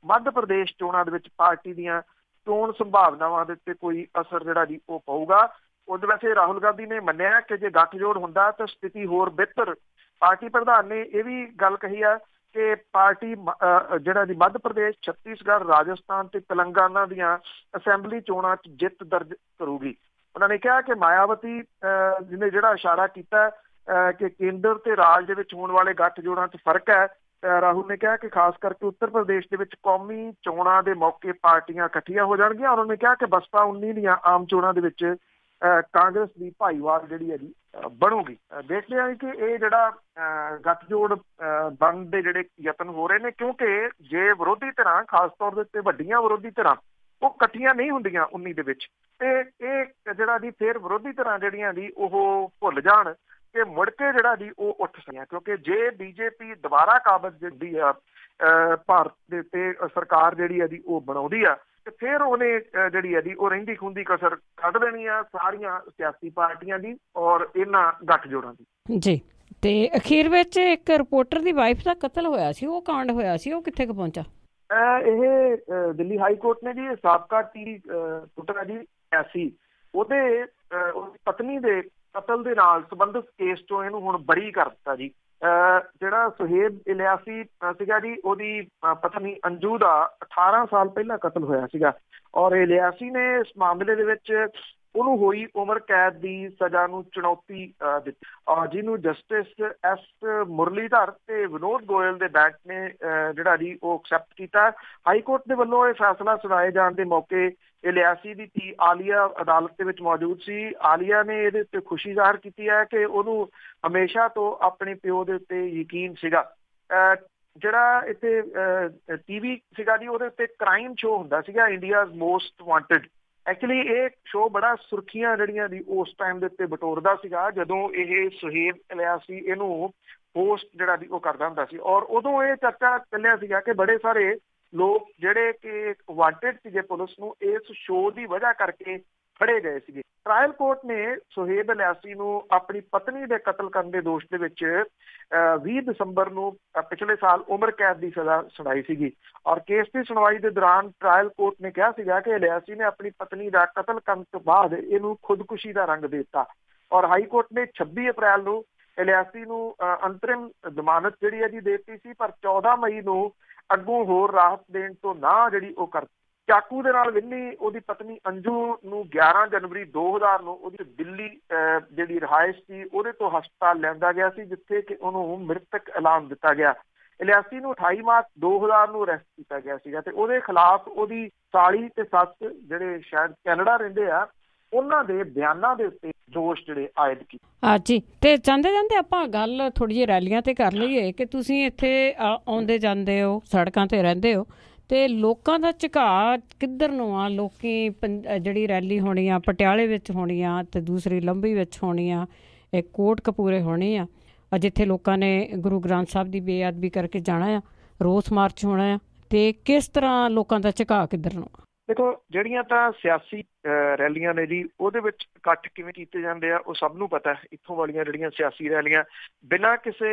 ਮੱਧ ਪ੍ਰਦੇਸ਼ ਚੋਣਾਂ ਦੇ ਵਿੱਚ ਪਾਰਟੀ ਦੀਆਂ ਚੋਣ ਸੰਭਾਵਨਾਵਾਂ ਦੇ ਉੱਤੇ ਕੋਈ ਅਸਰ ਜਿਹੜਾ ਜੀ ਉਹ ਪਊਗਾ। ਉਹਦੇ ਵੈਸੇ ਰਾਹੁਲ ਗਾਂਧੀ ਨੇ ਮੰਨਿਆ ਕਿ ਜੇ ਗੱਠਜੋੜ ਹੁੰਦਾ ਤਾਂ ਸਥਿਤੀ ਹੋਰ ਬਿਹਤਰ। ਪਾਰਟੀ ਪ੍ਰਧਾਨ ਨੇ ਇਹ ਵੀ ਗੱਲ ਕਹੀ ਹੈ ਕਿ ਪਾਰਟੀ ਜਿਹੜਾ ਜੀ ਮੱਧ ਪ੍ਰਦੇਸ਼, ਛੱਤੀਸਗੜ੍ਹ, ਰਾਜਸਥਾਨ ਤੇ ਤੇਲੰਗਾਨਾ ਦੀਆਂ ਅਸੈਂਬਲੀ ਚੋਣਾਂ 'ਚ ਜਿੱਤ ਦਰਜ ਕਰੂਗੀ। ਉਹਨਾਂ ਨੇ ਕਿਹਾ ਕਿ ਮਾਇਆਵਤੀ ਨੇ ਜਿਹੜਾ ਇਸ਼ਾਰਾ ਕੀਤਾ ਕਿ ਕੇਂਦਰ ਤੇ ਰਾਜ ਦੇ ਵਿੱਚ ਹੋਣ ਵਾਲੇ ਗੱਠਜੋੜਾਂ 'ਚ ਫਰਕ ਹੈ। ਰਾਹੁਲ ਨੇ ਕਿਹਾ ਕਿ ਖਾਸ ਕਰਕੇ ਉੱਤਰ ਪ੍ਰਦੇਸ਼ ਦੇ ਵਿੱਚ ਕੌਮੀ ਚੋਣਾਂ ਦੇ ਮੌਕੇ ਪਾਰਟੀਆਂ ਇਕੱਠੀਆਂ ਹੋ ਜਾਣਗੀਆਂ। ਉਹਨਾਂ ਨੇ ਕਿਹਾ ਕਿ ਬਸਪਾ 19 ਦੀਆਂ ਆਮ ਚੋਣਾਂ ਦੇ ਵਿੱਚ ਕਾਂਗਰਸ ਦੀ ਭਾਈਵਾਲ ਜਿਹੜੀ ਹੈ ਜੀ ਬਣੂਗੀ। ਦੇਖਦੇ ਹਾਂ ਕਿ ਇਹ ਜਿਹੜਾ ਗੱਠਜੋੜ ਬਣਨ ਦੇ ਜਿਹੜੇ ਯਤਨ ਹੋ ਰਹੇ ਨੇ, ਕਿਉਂਕਿ ਜੇ ਵਿਰੋਧੀ ਧਿਰਾਂ ਖਾਸ ਤੌਰ ਦੇ ਉੱਤੇ ਵੱਡੀਆਂ ਵਿਰੋਧੀ ਧਿਰਾਂ ਉਹ ਇਕੱਠੀਆਂ ਨਹੀਂ ਹੁੰਦੀਆਂ 19 ਦੇ ਵਿੱਚ, ਤੇ ਇਹ ਜਿਹੜਾ ਜੀ ਫਿਰ ਵਿਰੋਧੀ ਧਿਰਾਂ ਜਿਹੜੀਆਂ ਜੀ ਉਹ ਭੁੱਲ ਜਾਣ ਕਿ ਮੁੜ ਕੇ ਜਿਹੜਾ ਜੀ ਉਹ ਉੱਠ ਸਕੀਆਂ। ਕਿਉਂਕਿ ਜੇ ਬੀਜੇਪੀ ਦੁਬਾਰਾ ਕਾਬਜ਼ ਜਿਹੜੀ ਆ ਭਾਰਤ ਦੇ ਉੱਤੇ ਸਰਕਾਰ ਜਿਹੜੀ ਹੈ ਜੀ ਉਹ ਬਣਾਉਂਦੀ ਆ ਤੇ ਫਿਰ ਉਹਨੇ ਜਿਹੜੀ ਹੈ ਜੀ ਉਹ ਰਹਿੰਦੀ ਖੂੰਦੀ ਕਸਰ ਕੱਢ ਦੇਣੀ ਆ ਸਾਰੀਆਂ ਸਿਆਸੀ ਪਾਰਟੀਆਂ ਦੀ ਔਰ ਇਹਨਾਂ ਗੱਠਜੋੜਾਂ ਦੀ ਜੀ। ਤੇ ਅਖੀਰ ਵਿੱਚ ਇੱਕ ਰਿਪੋਰਟਰ ਦੀ ਵਾਈਫ ਦਾ ਕਤਲ ਹੋਇਆ ਸੀ, ਉਹ ਕਾਂਡ ਹੋਇਆ ਸੀ, ਉਹ ਕਿੱਥੇ ਕੁ ਪਹੁੰਚਾ? ਇਹ ਦਿੱਲੀ ਹਾਈ ਕੋਰਟ ਨੇ ਜੀ ਸਾਬਕਾ ਪੁੱਤਰ ਜੀ ਐਸੀ ਉਹਦੀ ਪਤਨੀ ਦੇ ਕਤਲ ਦੇ ਨਾਲ ਸੰਬੰਧਿਤ ਕੇਸ ਤੋਂ ਇਹਨੂੰ ਹੁਣ ਬਰੀ ਕਰ ਦਿੱਤਾ ਜੀ। ਜਿਹੜਾ ਸੁਹੇਬ ਇਲਿਆਸੀ ਸੀਗਾ ਜੀ, ਉਹਦੀ ਪਤਨੀ ਅੰਜੂ ਦਾ 18 ਸਾਲ ਪਹਿਲਾਂ ਕਤਲ ਹੋਇਆ ਸੀਗਾ ਔਰ ਇਲਿਆਸੀ ਨੇ ਇਸ ਮਾਮਲੇ ਦੇ ਵਿੱਚ ਉਹਨੂੰ ਹੋਈ ਉਮਰ ਕੈਦ ਦੀ ਸਜ਼ਾ ਨੂੰ ਚੁਣੌਤੀ ਦਿੱਤੀ ਔਰ ਜਿਹਨੂੰ ਜਸਟਿਸ ਐਸ ਮੁਰਲੀਧਰ ਤੇ ਵਿਨੋਦ ਗੋਇਲ ਦੇ ਬੈਂਚ ਨੇ ਜਿਹੜਾ ਜੀ ਉਹ ਐਕਸੈਪਟ ਕੀਤਾ। ਹਾਈ ਕੋਰਟ ਦੇ ਵੱਲੋਂ ਇਹ ਫੈਸਲਾ ਸੁਣਾਏ ਜਾਣ ਦੇ ਮੌਕੇ ਇਲਿਆਸੀ ਦੀ ਧੀ ਆਲੀਆ ਅਦਾਲਤ ਦੇ ਵਿੱਚ ਮੌਜੂਦ ਸੀ। ਆਲੀਆ ਨੇ ਇਹਦੇ ਉੱਤੇ ਖੁਸ਼ੀ ਜ਼ਾਹਰ ਕੀਤੀ ਹੈ ਕਿ ਉਹਨੂੰ ਹਮੇਸ਼ਾ ਤੋਂ ਆਪਣੇ ਪਿਓ ਦੇ ਉੱਤੇ ਯਕੀਨ ਸੀਗਾ। ਜਿਹੜਾ ਇੱਥੇ TV ਸੀਗਾ ਜੀ, ਉਹਦੇ ਉੱਤੇ ਕ੍ਰਾਈਮ ਸ਼ੋਅ ਹੁੰਦਾ ਸੀਗਾ ਇੰਡੀਆਜ਼ ਮੋਸਟ ਵਾਂਟਡ। ਐਕਚੁਅਲੀ ਇਹ ਸ਼ੋਅ ਬੜਾ ਸੁਰਖੀਆਂ ਜਿਹੜੀਆਂ ਦੀ ਉਸ ਟਾਈਮ ਦੇ ਉੱਤੇ ਬਟੋਰਦਾ ਸੀਗਾ ਜਦੋਂ ਇਹ ਸੁਹੇਬ ਇਲਿਆਸੀ ਇਹਨੂੰ ਹੋਸਟ ਜਿਹੜਾ ਦੀ ਉਹ ਕਰਦਾ ਹੁੰਦਾ ਸੀ ਔਰ ਉਦੋਂ ਇਹ ਚਰਚਾ ਚੱਲਿਆ ਸੀਗਾ ਕਿ ਬੜੇ ਸਾਰੇ ਲੋਕ ਜਿਹੜੇ ਕਿ ਵਾਂਟਡ ਸੀਗੇ ਪੁਲਿਸ ਨੂੰ ਇਸ ਸ਼ੋਅ ਦੀ ਵਜ੍ਹਾ ਕਰਕੇ ਫੜੇ ਗਏ ਸੀਗੇ। ਟਰਾਇਲ ਕੋਰਟ ਨੇ ਸੁਹੇਬ ਇਲਿਆਸੀ ਨੂੰ ਆਪਣੀ ਪਤਨੀ ਦੇ ਕਤਲ ਕਰਨ ਦੇ ਦੋਸ਼ ਦੇ ਵਿੱਚ 20 ਦਸੰਬਰ ਨੂੰ ਪਿਛਲੇ ਸਾਲ ਉਮਰ ਕੈਦ ਦੀ ਸਜ਼ਾ ਸੁਣਾਈ ਸੀਗੀ ਔਰ ਕੇਸ ਦੀ ਸੁਣਵਾਈ ਦੇ ਦੌਰਾਨ ਟਰਾਇਲ ਕੋਰਟ ਨੇ ਕਿਹਾ ਸੀਗਾ ਕਿ ਇਲਿਆਸੀ ਨੇ ਆਪਣੀ ਪਤਨੀ ਦਾ ਕਤਲ ਕਰਨ ਤੋਂ ਬਾਅਦ ਇਹਨੂੰ ਖੁਦਕੁਸ਼ੀ ਦਾ ਰੰਗ ਦੇ ਦਿੱਤਾ ਔਰ ਹਾਈ ਕੋਰਟ ਨੇ 26 ਅਪ੍ਰੈਲ ਨੂੰ ਇਲਿਆਸੀ ਨੂੰ ਅੰਤਰਿਮ ਜ਼ਮਾਨਤ ਜਿਹੜੀ ਹੈ ਜੀ ਦੇ ਦਿੱਤੀ ਸੀ, ਪਰ 14 ਮਈ ਨੂੰ ਅੱਗੋਂ ਹੋਰ ਰਾਹਤ ਦੇਣ ਤੋਂ ਨਾ ਜਿਹੜੀ ਉਹ ਕਰ ਚਾਕੂ ਦੇ ਨਾਲ ਵਿੰਨੀ ਉਹਦੀ ਪਤਨੀ ਅੰਜੂ ਨੂੰ 11 ਜਨਵਰੀ 2000 ਨੂੰ ਉਹਦੀ ਦਿੱਲੀ ਜਿਹੜੀ ਰਿਹਾਇਸ਼ ਸੀ ਉਹਦੇ ਤੋਂ ਹਸਪਤਾਲ ਲਿਆਂਦਾ ਗਿਆ ਸੀ ਜਿੱਥੇ ਕਿ ਉਹਨੂੰ ਮ੍ਰਿਤਕ ਐਲਾਨ ਦਿੱਤਾ ਗਿਆ। ਇਲਿਆਸੀ ਨੂੰ 28 ਮਾਰਚ 2000 ਨੂੰ ਅਰੈਸਟ ਕੀਤਾ ਗਿਆ ਸੀਗਾ ਤੇ ਉਹਦੇ ਖਿਲਾਫ ਉਹਦੀ ਸਾਲੀ ਤੇ ਸੱਸ ਜਿਹੜੇ ਸ਼ਾਇਦ ਕੈਨੇਡਾ ਰਹਿੰਦੇ ਆ ਉਹਨਾਂ ਦੇ ਬਿਆਨਾਂ ਦੇ ਉੱਤੇ ਦੋਸ਼ ਜਿਹੜੇ ਆਇਦ ਕੀਤੇ। ਜੀ ਤੇ ਜਾਂਦੇ ਆਪਾਂ ਗੱਲ ਥੋੜੀ ਜਿਹੀ ਰੈਲੀਆਂ ਤੇ ਕਰ ਲਈਏ ਕਿ ਤੁਸੀਂ ਇੱਥੇ ਆਉਂਦੇ ਜਾਂਦੇ ਹੋ, ਸੜਕਾਂ ਤੇ ਰਹਿੰਦੇ ਹੋ ਤੇ ਲੋਕਾਂ ਦਾ ਝੁਕਾਅ ਕਿੱਧਰ ਨੂੰ ਆ? ਲੋਕੀ ਜਿਹੜੀ ਰੈਲੀ ਹੋਣੀ ਆ ਪਟਿਆਲੇ ਵਿੱਚ ਹੋਣੀ ਆ ਤੇ ਦੂਸਰੀ ਲੰਬੀ ਵਿੱਚ ਹੋਣੀ ਆ, ਇੱਕ ਕੋਟਕਪੂਰੇ ਹੋਣੀ ਆ ਜਿੱਥੇ ਲੋਕਾਂ ਨੇ ਗੁਰੂ ਗ੍ਰੰਥ ਸਾਹਿਬ ਦੀ ਬੇਅਦਬੀ ਕਰਕੇ ਜਾਣਾ ਆ, ਰੋਸ ਮਾਰਚ ਹੋਣਾ ਆ, ਤੇ ਕਿਸ ਤਰ੍ਹਾਂ ਲੋਕਾਂ ਦਾ ਝੁਕਾਅ ਕਿੱਧਰ ਨੂੰ? ਦੇਖੋ, ਜਿਹੜੀਆਂ ਤਾਂ ਸਿਆਸੀ ਰੈਲੀਆਂ ਨੇ ਜੀ ਉਹਦੇ ਵਿੱਚ ਇਕੱਠ ਕਿਵੇਂ ਕੀਤੇ ਜਾਂਦੇ ਆ ਉਹ ਸਭ ਨੂੰ ਪਤਾ। ਇੱਥੋਂ ਵਾਲੀਆਂ ਜਿਹੜੀਆਂ ਸਿਆਸੀ ਰੈਲੀਆਂ ਬਿਨਾਂ ਕਿਸੇ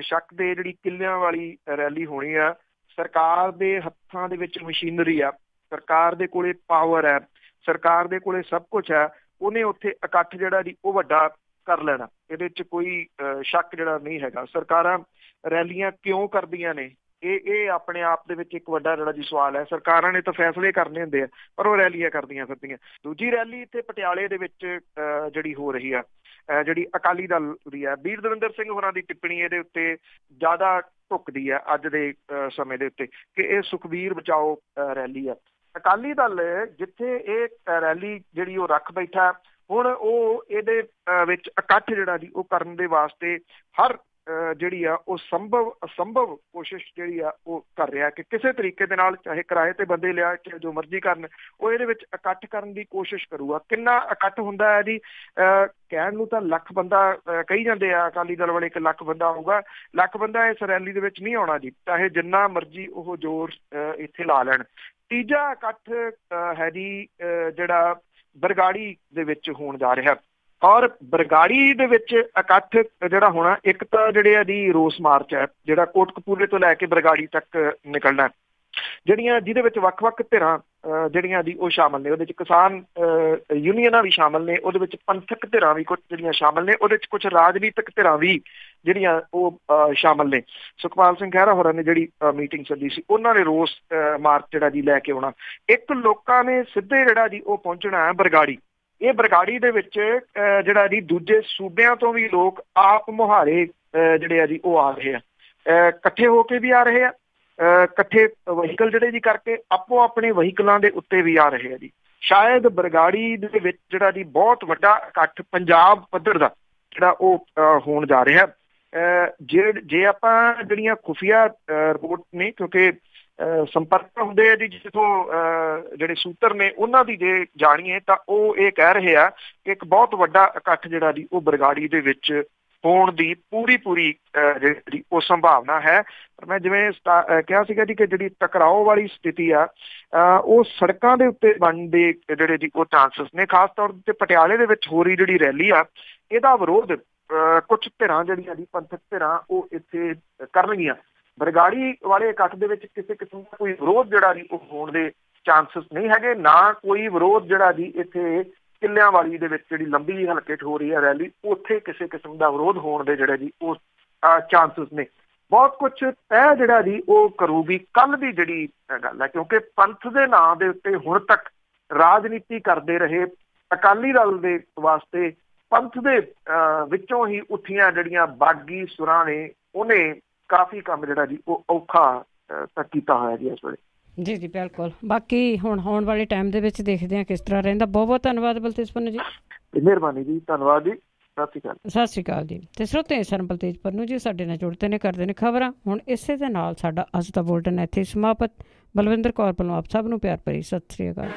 ਸ਼ੱਕ ਦੇ ਜਿਹੜੀ ਕਿੱਲਿਆਂ ਵਾਲੀ ਰੈਲੀ ਹੋਣੀ ਆ। ਸਰਕਾਰ ਦੇ ਹੱਥਾਂ ਦੇ ਵਿੱਚ ਮਸ਼ੀਨਰੀ ਆ, ਸਰਕਾਰ ਦੇ ਕੋਲੇ ਪਾਵਰ ਹੈ, ਸਰਕਾਰ ਦੇ ਕੋਲੇ ਸਭ ਕੁਛ ਹੈ, ਉਹਨੇ ਉੱਥੇ ਇਕੱਠ ਜਿਹੜਾ ਜੀ ਉਹ ਵੱਡਾ ਕਰ ਲੈਣਾ, ਇਹਦੇ 'ਚ ਕੋਈ ਸ਼ੱਕ ਜਿਹੜਾ ਨਹੀਂ ਹੈਗਾ। ਸਰਕਾਰਾਂ ਰੈਲੀਆਂ ਕਿਉਂ ਕਰਦੀਆਂ ਨੇ ਇਹ ਆਪਣੇ ਆਪ ਦੇ ਵਿੱਚ ਇੱਕ ਵੱਡਾ ਜਿਹੜਾ ਜੀ ਸਵਾਲ ਹੈ। ਸਰਕਾਰਾਂ ਨੇ ਤਾਂ ਫੈਸਲੇ ਕਰਨੇ ਹੁੰਦੇ ਆ ਪਰ ਉਹ ਰੈਲੀਆਂ ਕਰਦੀਆਂ ਫਿਰਦੀਆਂ। ਦੂਜੀ ਰੈਲੀ ਇੱਥੇ ਪਟਿਆਲੇ ਦੇ ਵਿੱਚ ਜਿਹੜੀ ਹੋ ਰਹੀ ਆ, ਜਿਹੜੀ ਅਕਾਲੀ ਦਲ ਦੀ ਆ, ਵੀਰ ਦਵਿੰਦਰ ਸਿੰਘ ਹੋਰਾਂ ਦੀ ਟਿੱਪਣੀ ਇਹਦੇ ਉੱਤੇ ਜ਼ਿਆਦਾ ਢੁੱਕਦੀ ਆ ਅੱਜ ਦੇ ਸਮੇਂ ਦੇ ਉੱਤੇ ਕਿ ਇਹ ਸੁਖਬੀਰ ਬਚਾਓ ਰੈਲੀ ਆ। ਅਕਾਲੀ ਦਲ ਜਿੱਥੇ ਇਹ ਰੈਲੀ ਜਿਹੜੀ ਉਹ ਰੱਖ ਬੈਠਾ, ਹੁਣ ਉਹ ਇਹਦੇ ਵਿੱਚ ਇਕੱਠ ਜਿਹੜਾ ਜੀ ਉਹ ਕਰਨ ਦੇ ਵਾਸਤੇ ਹਰ ਜਿਹੜੀ ਆ ਉਹ ਅਸੰਭਵ ਕੋਸ਼ਿਸ਼ ਜਿਹੜੀ ਆ ਉਹ ਕਰ ਰਿਹਾ ਕਿ ਕਿਸੇ ਤਰੀਕੇ ਦੇ ਨਾਲ, ਚਾਹੇ ਕਿਰਾਏ ਤੇ ਬੰਦੇ ਲਿਆ ਚਾਹੇ ਜੋ ਮਰਜ਼ੀ ਕਰਨ, ਉਹ ਇਹਦੇ ਵਿੱਚ ਇਕੱਠ ਕਰਨ ਦੀ ਕੋਸ਼ਿਸ਼ ਕਰੂਗਾ। ਕਿੰਨਾ ਇਕੱਠ ਹੁੰਦਾ ਹੈ ਜੀ? ਕਹਿਣ ਨੂੰ ਤਾਂ ਲੱਖ ਬੰਦਾ ਕਹੀ ਜਾਂਦੇ ਆ ਅਕਾਲੀ ਦਲ ਵਾਲੇ, 1 ਲੱਖ ਬੰਦਾ ਆਊਗਾ। ਲੱਖ ਬੰਦਾ ਇਸ ਰੈਲੀ ਦੇ ਵਿੱਚ ਨਹੀਂ ਆਉਣਾ ਜੀ, ਚਾਹੇ ਜਿੰਨਾ ਮਰਜ਼ੀ ਉਹ ਜ਼ੋਰ ਇੱਥੇ ਲਾ ਲੈਣ। ਤੀਜਾ ਇਕੱਠ ਹੈ ਜੀ ਜਿਹੜਾ ਬਰਗਾੜੀ ਦੇ ਵਿੱਚ ਹੋਣ ਜਾ ਰਿਹਾ, ਔਰ ਬਰਗਾੜੀ ਦੇ ਵਿੱਚ ਇਕੱਠ ਜਿਹੜਾ ਹੋਣਾ, ਇੱਕ ਤਾਂ ਜਿਹੜੇ ਆ ਜੀ ਰੋਸ ਮਾਰਚ ਹੈ ਜਿਹੜਾ ਕੋਟਕਪੂਰੇ ਤੋਂ ਲੈ ਕੇ ਬਰਗਾੜੀ ਤੱਕ ਨਿਕਲਣਾ, ਜਿਹੜੀਆਂ ਜਿਹਦੇ ਵਿੱਚ ਵੱਖ-ਵੱਖ ਧਿਰਾਂ ਜਿਹੜੀਆਂ ਦੀ ਉਹ ਸ਼ਾਮਲ ਨੇ। ਉਹਦੇ 'ਚ ਕਿਸਾਨ ਯੂਨੀਅਨਾਂ ਵੀ ਸ਼ਾਮਲ ਨੇ, ਉਹਦੇ ਵਿੱਚ ਪੰਥਕ ਧਿਰਾਂ ਵੀ ਕੁਝ ਜਿਹੜੀਆਂ ਸ਼ਾਮਲ ਨੇ, ਉਹਦੇ 'ਚ ਕੁਝ ਰਾਜਨੀਤਿਕ ਧਿਰਾਂ ਵੀ ਜਿਹੜੀਆਂ ਉਹ ਸ਼ਾਮਲ ਨੇ। ਸੁਖਪਾਲ ਸਿੰਘ ਖਹਿਰਾ ਹੋਰਾਂ ਨੇ ਜਿਹੜੀ ਮੀਟਿੰਗ ਸੱਦੀ ਸੀ, ਉਹਨਾਂ ਨੇ ਰੋਸ ਮਾਰਚ ਜਿਹੜਾ ਜੀ ਲੈ ਕੇ ਆਉਣਾ। ਇੱਕ ਲੋਕਾਂ ਨੇ ਸਿੱਧੇ ਜਿਹੜਾ ਜੀ ਉਹ ਪਹੁੰਚਣਾ ਹੈ ਬਰਗਾੜੀ। ਇਹ ਬਰਗਾੜੀ ਦੇ ਵਿੱਚ ਜਿਹੜਾ ਜੀ ਦੂਜੇ ਸੂਬਿਆਂ ਤੋਂ ਵੀ ਲੋਕ ਆਪ ਮੁਹਾਰੇ ਜਿਹੜੇ ਆ ਜੀ ਉਹ ਆ ਰਹੇ ਆ, ਇਕੱਠੇ ਹੋ ਕੇ ਵੀ ਆ ਰਹੇ ਆ, ਇਕੱਠੇ ਵਹੀਕਲ ਜਿਹੜੇ ਜੀ ਕਰਕੇ ਆਪੋ ਆਪਣੇ ਵਹੀਕਲਾਂ ਦੇ ਉੱਤੇ ਵੀ ਆ ਰਹੇ ਆ ਜੀ। ਸ਼ਾਇਦ ਬਰਗਾੜੀ ਦੇ ਵਿੱਚ ਜਿਹੜਾ ਜੀ ਬਹੁਤ ਵੱਡਾ ਇਕੱਠ ਪੰਜਾਬ ਪੱਧਰ ਦਾ ਜਿਹੜਾ ਉਹ ਹੋਣ ਜਾ ਰਿਹਾ। ਜੇ ਆਪਾਂ ਜਿਹੜੀਆਂ ਖੁਫੀਆ ਰਿਪੋਰਟ ਨੇ, ਕਿਉਂਕਿ ਸੰਪਰਕ ਹੁੰਦੇ ਆ ਜੀ ਜਿੱਥੋਂ ਜਿਹੜੇ ਸੂਤਰ ਨੇ ਉਹਨਾਂ ਦੀ ਜੇ ਜਾਣੀਏ, ਤਾਂ ਉਹ ਇਹ ਕਹਿ ਰਹੇ ਆ ਕਿ ਇੱਕ ਬਹੁਤ ਵੱਡਾ ਇਕੱਠ ਜਿਹੜਾ ਜੀ ਉਹ ਬਰਗਾੜੀ ਦੇ ਵਿੱਚ ਹੋਣ ਦੀ ਪੂਰੀ ਜਿਹੜੀ ਉਹ ਸੰਭਾਵਨਾ ਹੈ। ਪਰ ਮੈਂ ਜਿਵੇਂ ਕਿਹਾ ਸੀਗਾ ਜੀ ਕਿ ਜਿਹੜੀ ਟਕਰਾਓ ਵਾਲੀ ਸਥਿਤੀ ਆ ਉਹ ਸੜਕਾਂ ਦੇ ਉੱਤੇ ਬਣਨ ਦੇ ਜਿਹੜੇ ਜੀ ਉਹ ਚਾਂਸਸ ਨੇ। ਖਾਸ ਤੌਰ ਤੇ ਪਟਿਆਲੇ ਦੇ ਵਿੱਚ ਹੋ ਰਹੀ ਜਿਹੜੀ ਰੈਲੀ ਆ, ਇਹਦਾ ਵਿਰੋਧ ਕੁਝ ਧਿਰਾਂ ਜਿਹੜੀਆਂ ਜੀ ਪੰਥਕ ਧਿਰਾਂ ਉਹ ਇੱਥੇ ਕਰਨਗੀਆਂ। ਬਰਗਾੜੀ ਵਾਲੇ ਇਕੱਠ ਦੇ ਵਿੱਚ ਕਿਸੇ ਕਿਸਮ ਦਾ ਕੋਈ ਵਿਰੋਧ ਜਿਹੜਾ ਜੀ ਉਹ ਹੋਣ ਦੇ ਚਾਂਸਸ ਨਹੀਂ ਹੈਗੇ, ਨਾ ਕੋਈ ਵਿਰੋਧ ਜਿਹੜਾ ਜੀ ਇੱਥੇ ਕਿੱਲਿਆਂ ਵਾਲੀ ਦੇ ਵਿੱਚ ਜਿਹੜੀ ਲੰਬੀ ਹਲਕੇ 'ਚ ਹੋ ਰਹੀ ਹੈ ਰੈਲੀ, ਉੱਥੇ ਕਿਸੇ ਕਿਸਮ ਦਾ ਵਿਰੋਧ ਹੋਣ ਦੇ ਜਿਹੜੇ ਜੀ ਉਹ ਚਾਂਸਸ ਨੇ। ਬਹੁਤ ਕੁਛ ਤੈਅ ਜਿਹੜਾ ਜੀ ਉਹ ਕਰੂਗੀ ਕੱਲ੍ਹ ਦੀ ਜਿਹੜੀ ਗੱਲ ਹੈ, ਕਿਉਂਕਿ ਪੰਥ ਦੇ ਨਾਂ ਦੇ ਉੱਤੇ ਹੁਣ ਤੱਕ ਰਾਜਨੀਤੀ ਕਰਦੇ ਰਹੇ ਅਕਾਲੀ ਦਲ ਦੇ ਵਾਸਤੇ ਪੰਥ ਦੇ ਵਿੱਚੋਂ ਹੀ ਉੱਠੀਆਂ ਜਿਹੜੀਆਂ ਬਾਗੀ ਸੁਰਾਂ ਨੇ, ਉਹਨੇ ਕਾਫੀ ਕੰਮ ਜਿਹੜਾ ਜੀ ਉਹ ਔਖਾ ਤੱਕ ਕੀਤਾ ਹੋਇਆ ਜੀ ਇਸ ਵੇਲੇ। ਜੀ ਜੀ ਬਿਲਕੁਲ। ਬਾਕੀ ਹੁਣ ਆਉਣ ਵਾਲੇ ਟਾਈਮ ਦੇ ਵਿੱਚ ਦੇਖਦੇ ਹਾਂ ਕਿਸ ਤਰ੍ਹਾਂ ਰਹਿੰਦਾ। ਬਹੁਤ ਬਹੁਤ ਧੰਨਵਾਦ ਬਲਤੇਜ ਪੰਨੂ ਜੀ। ਮਿਹਰਬਾਨੀ ਜੀ, ਧੰਨਵਾਦ ਜੀ, ਸਤਿ ਸ਼੍ਰੀ ਅਕਾਲ। ਸਤਿ ਸ਼੍ਰੀ ਅਕਾਲ ਜੀ। ਤੇ ਸਰੋਤੇ ਸਨ ਬਲਤੇਜ ਪੰਨੂ ਜੀ ਸਾਡੇ ਨਾਲ ਜੁੜਦੇ ਨੇ, ਕਰਦੇ ਨੇ ਖਬਰਾਂ। ਹੁਣ ਇਸੇ ਦੇ ਨਾਲ ਸਾਡਾ ਅੱਜ ਦਾ ਬੁਲਟਨ ਇੱਥੇ ਸਮਾਪਤ। ਬਲਵਿੰਦਰ ਕੌਰ ਵੱਲੋਂ ਆਪ ਸਭ ਨੂੰ ਪਿਆਰ ਭਰੀ ਸਤਿ ਸ਼੍ਰੀ ਅਕਾਲ।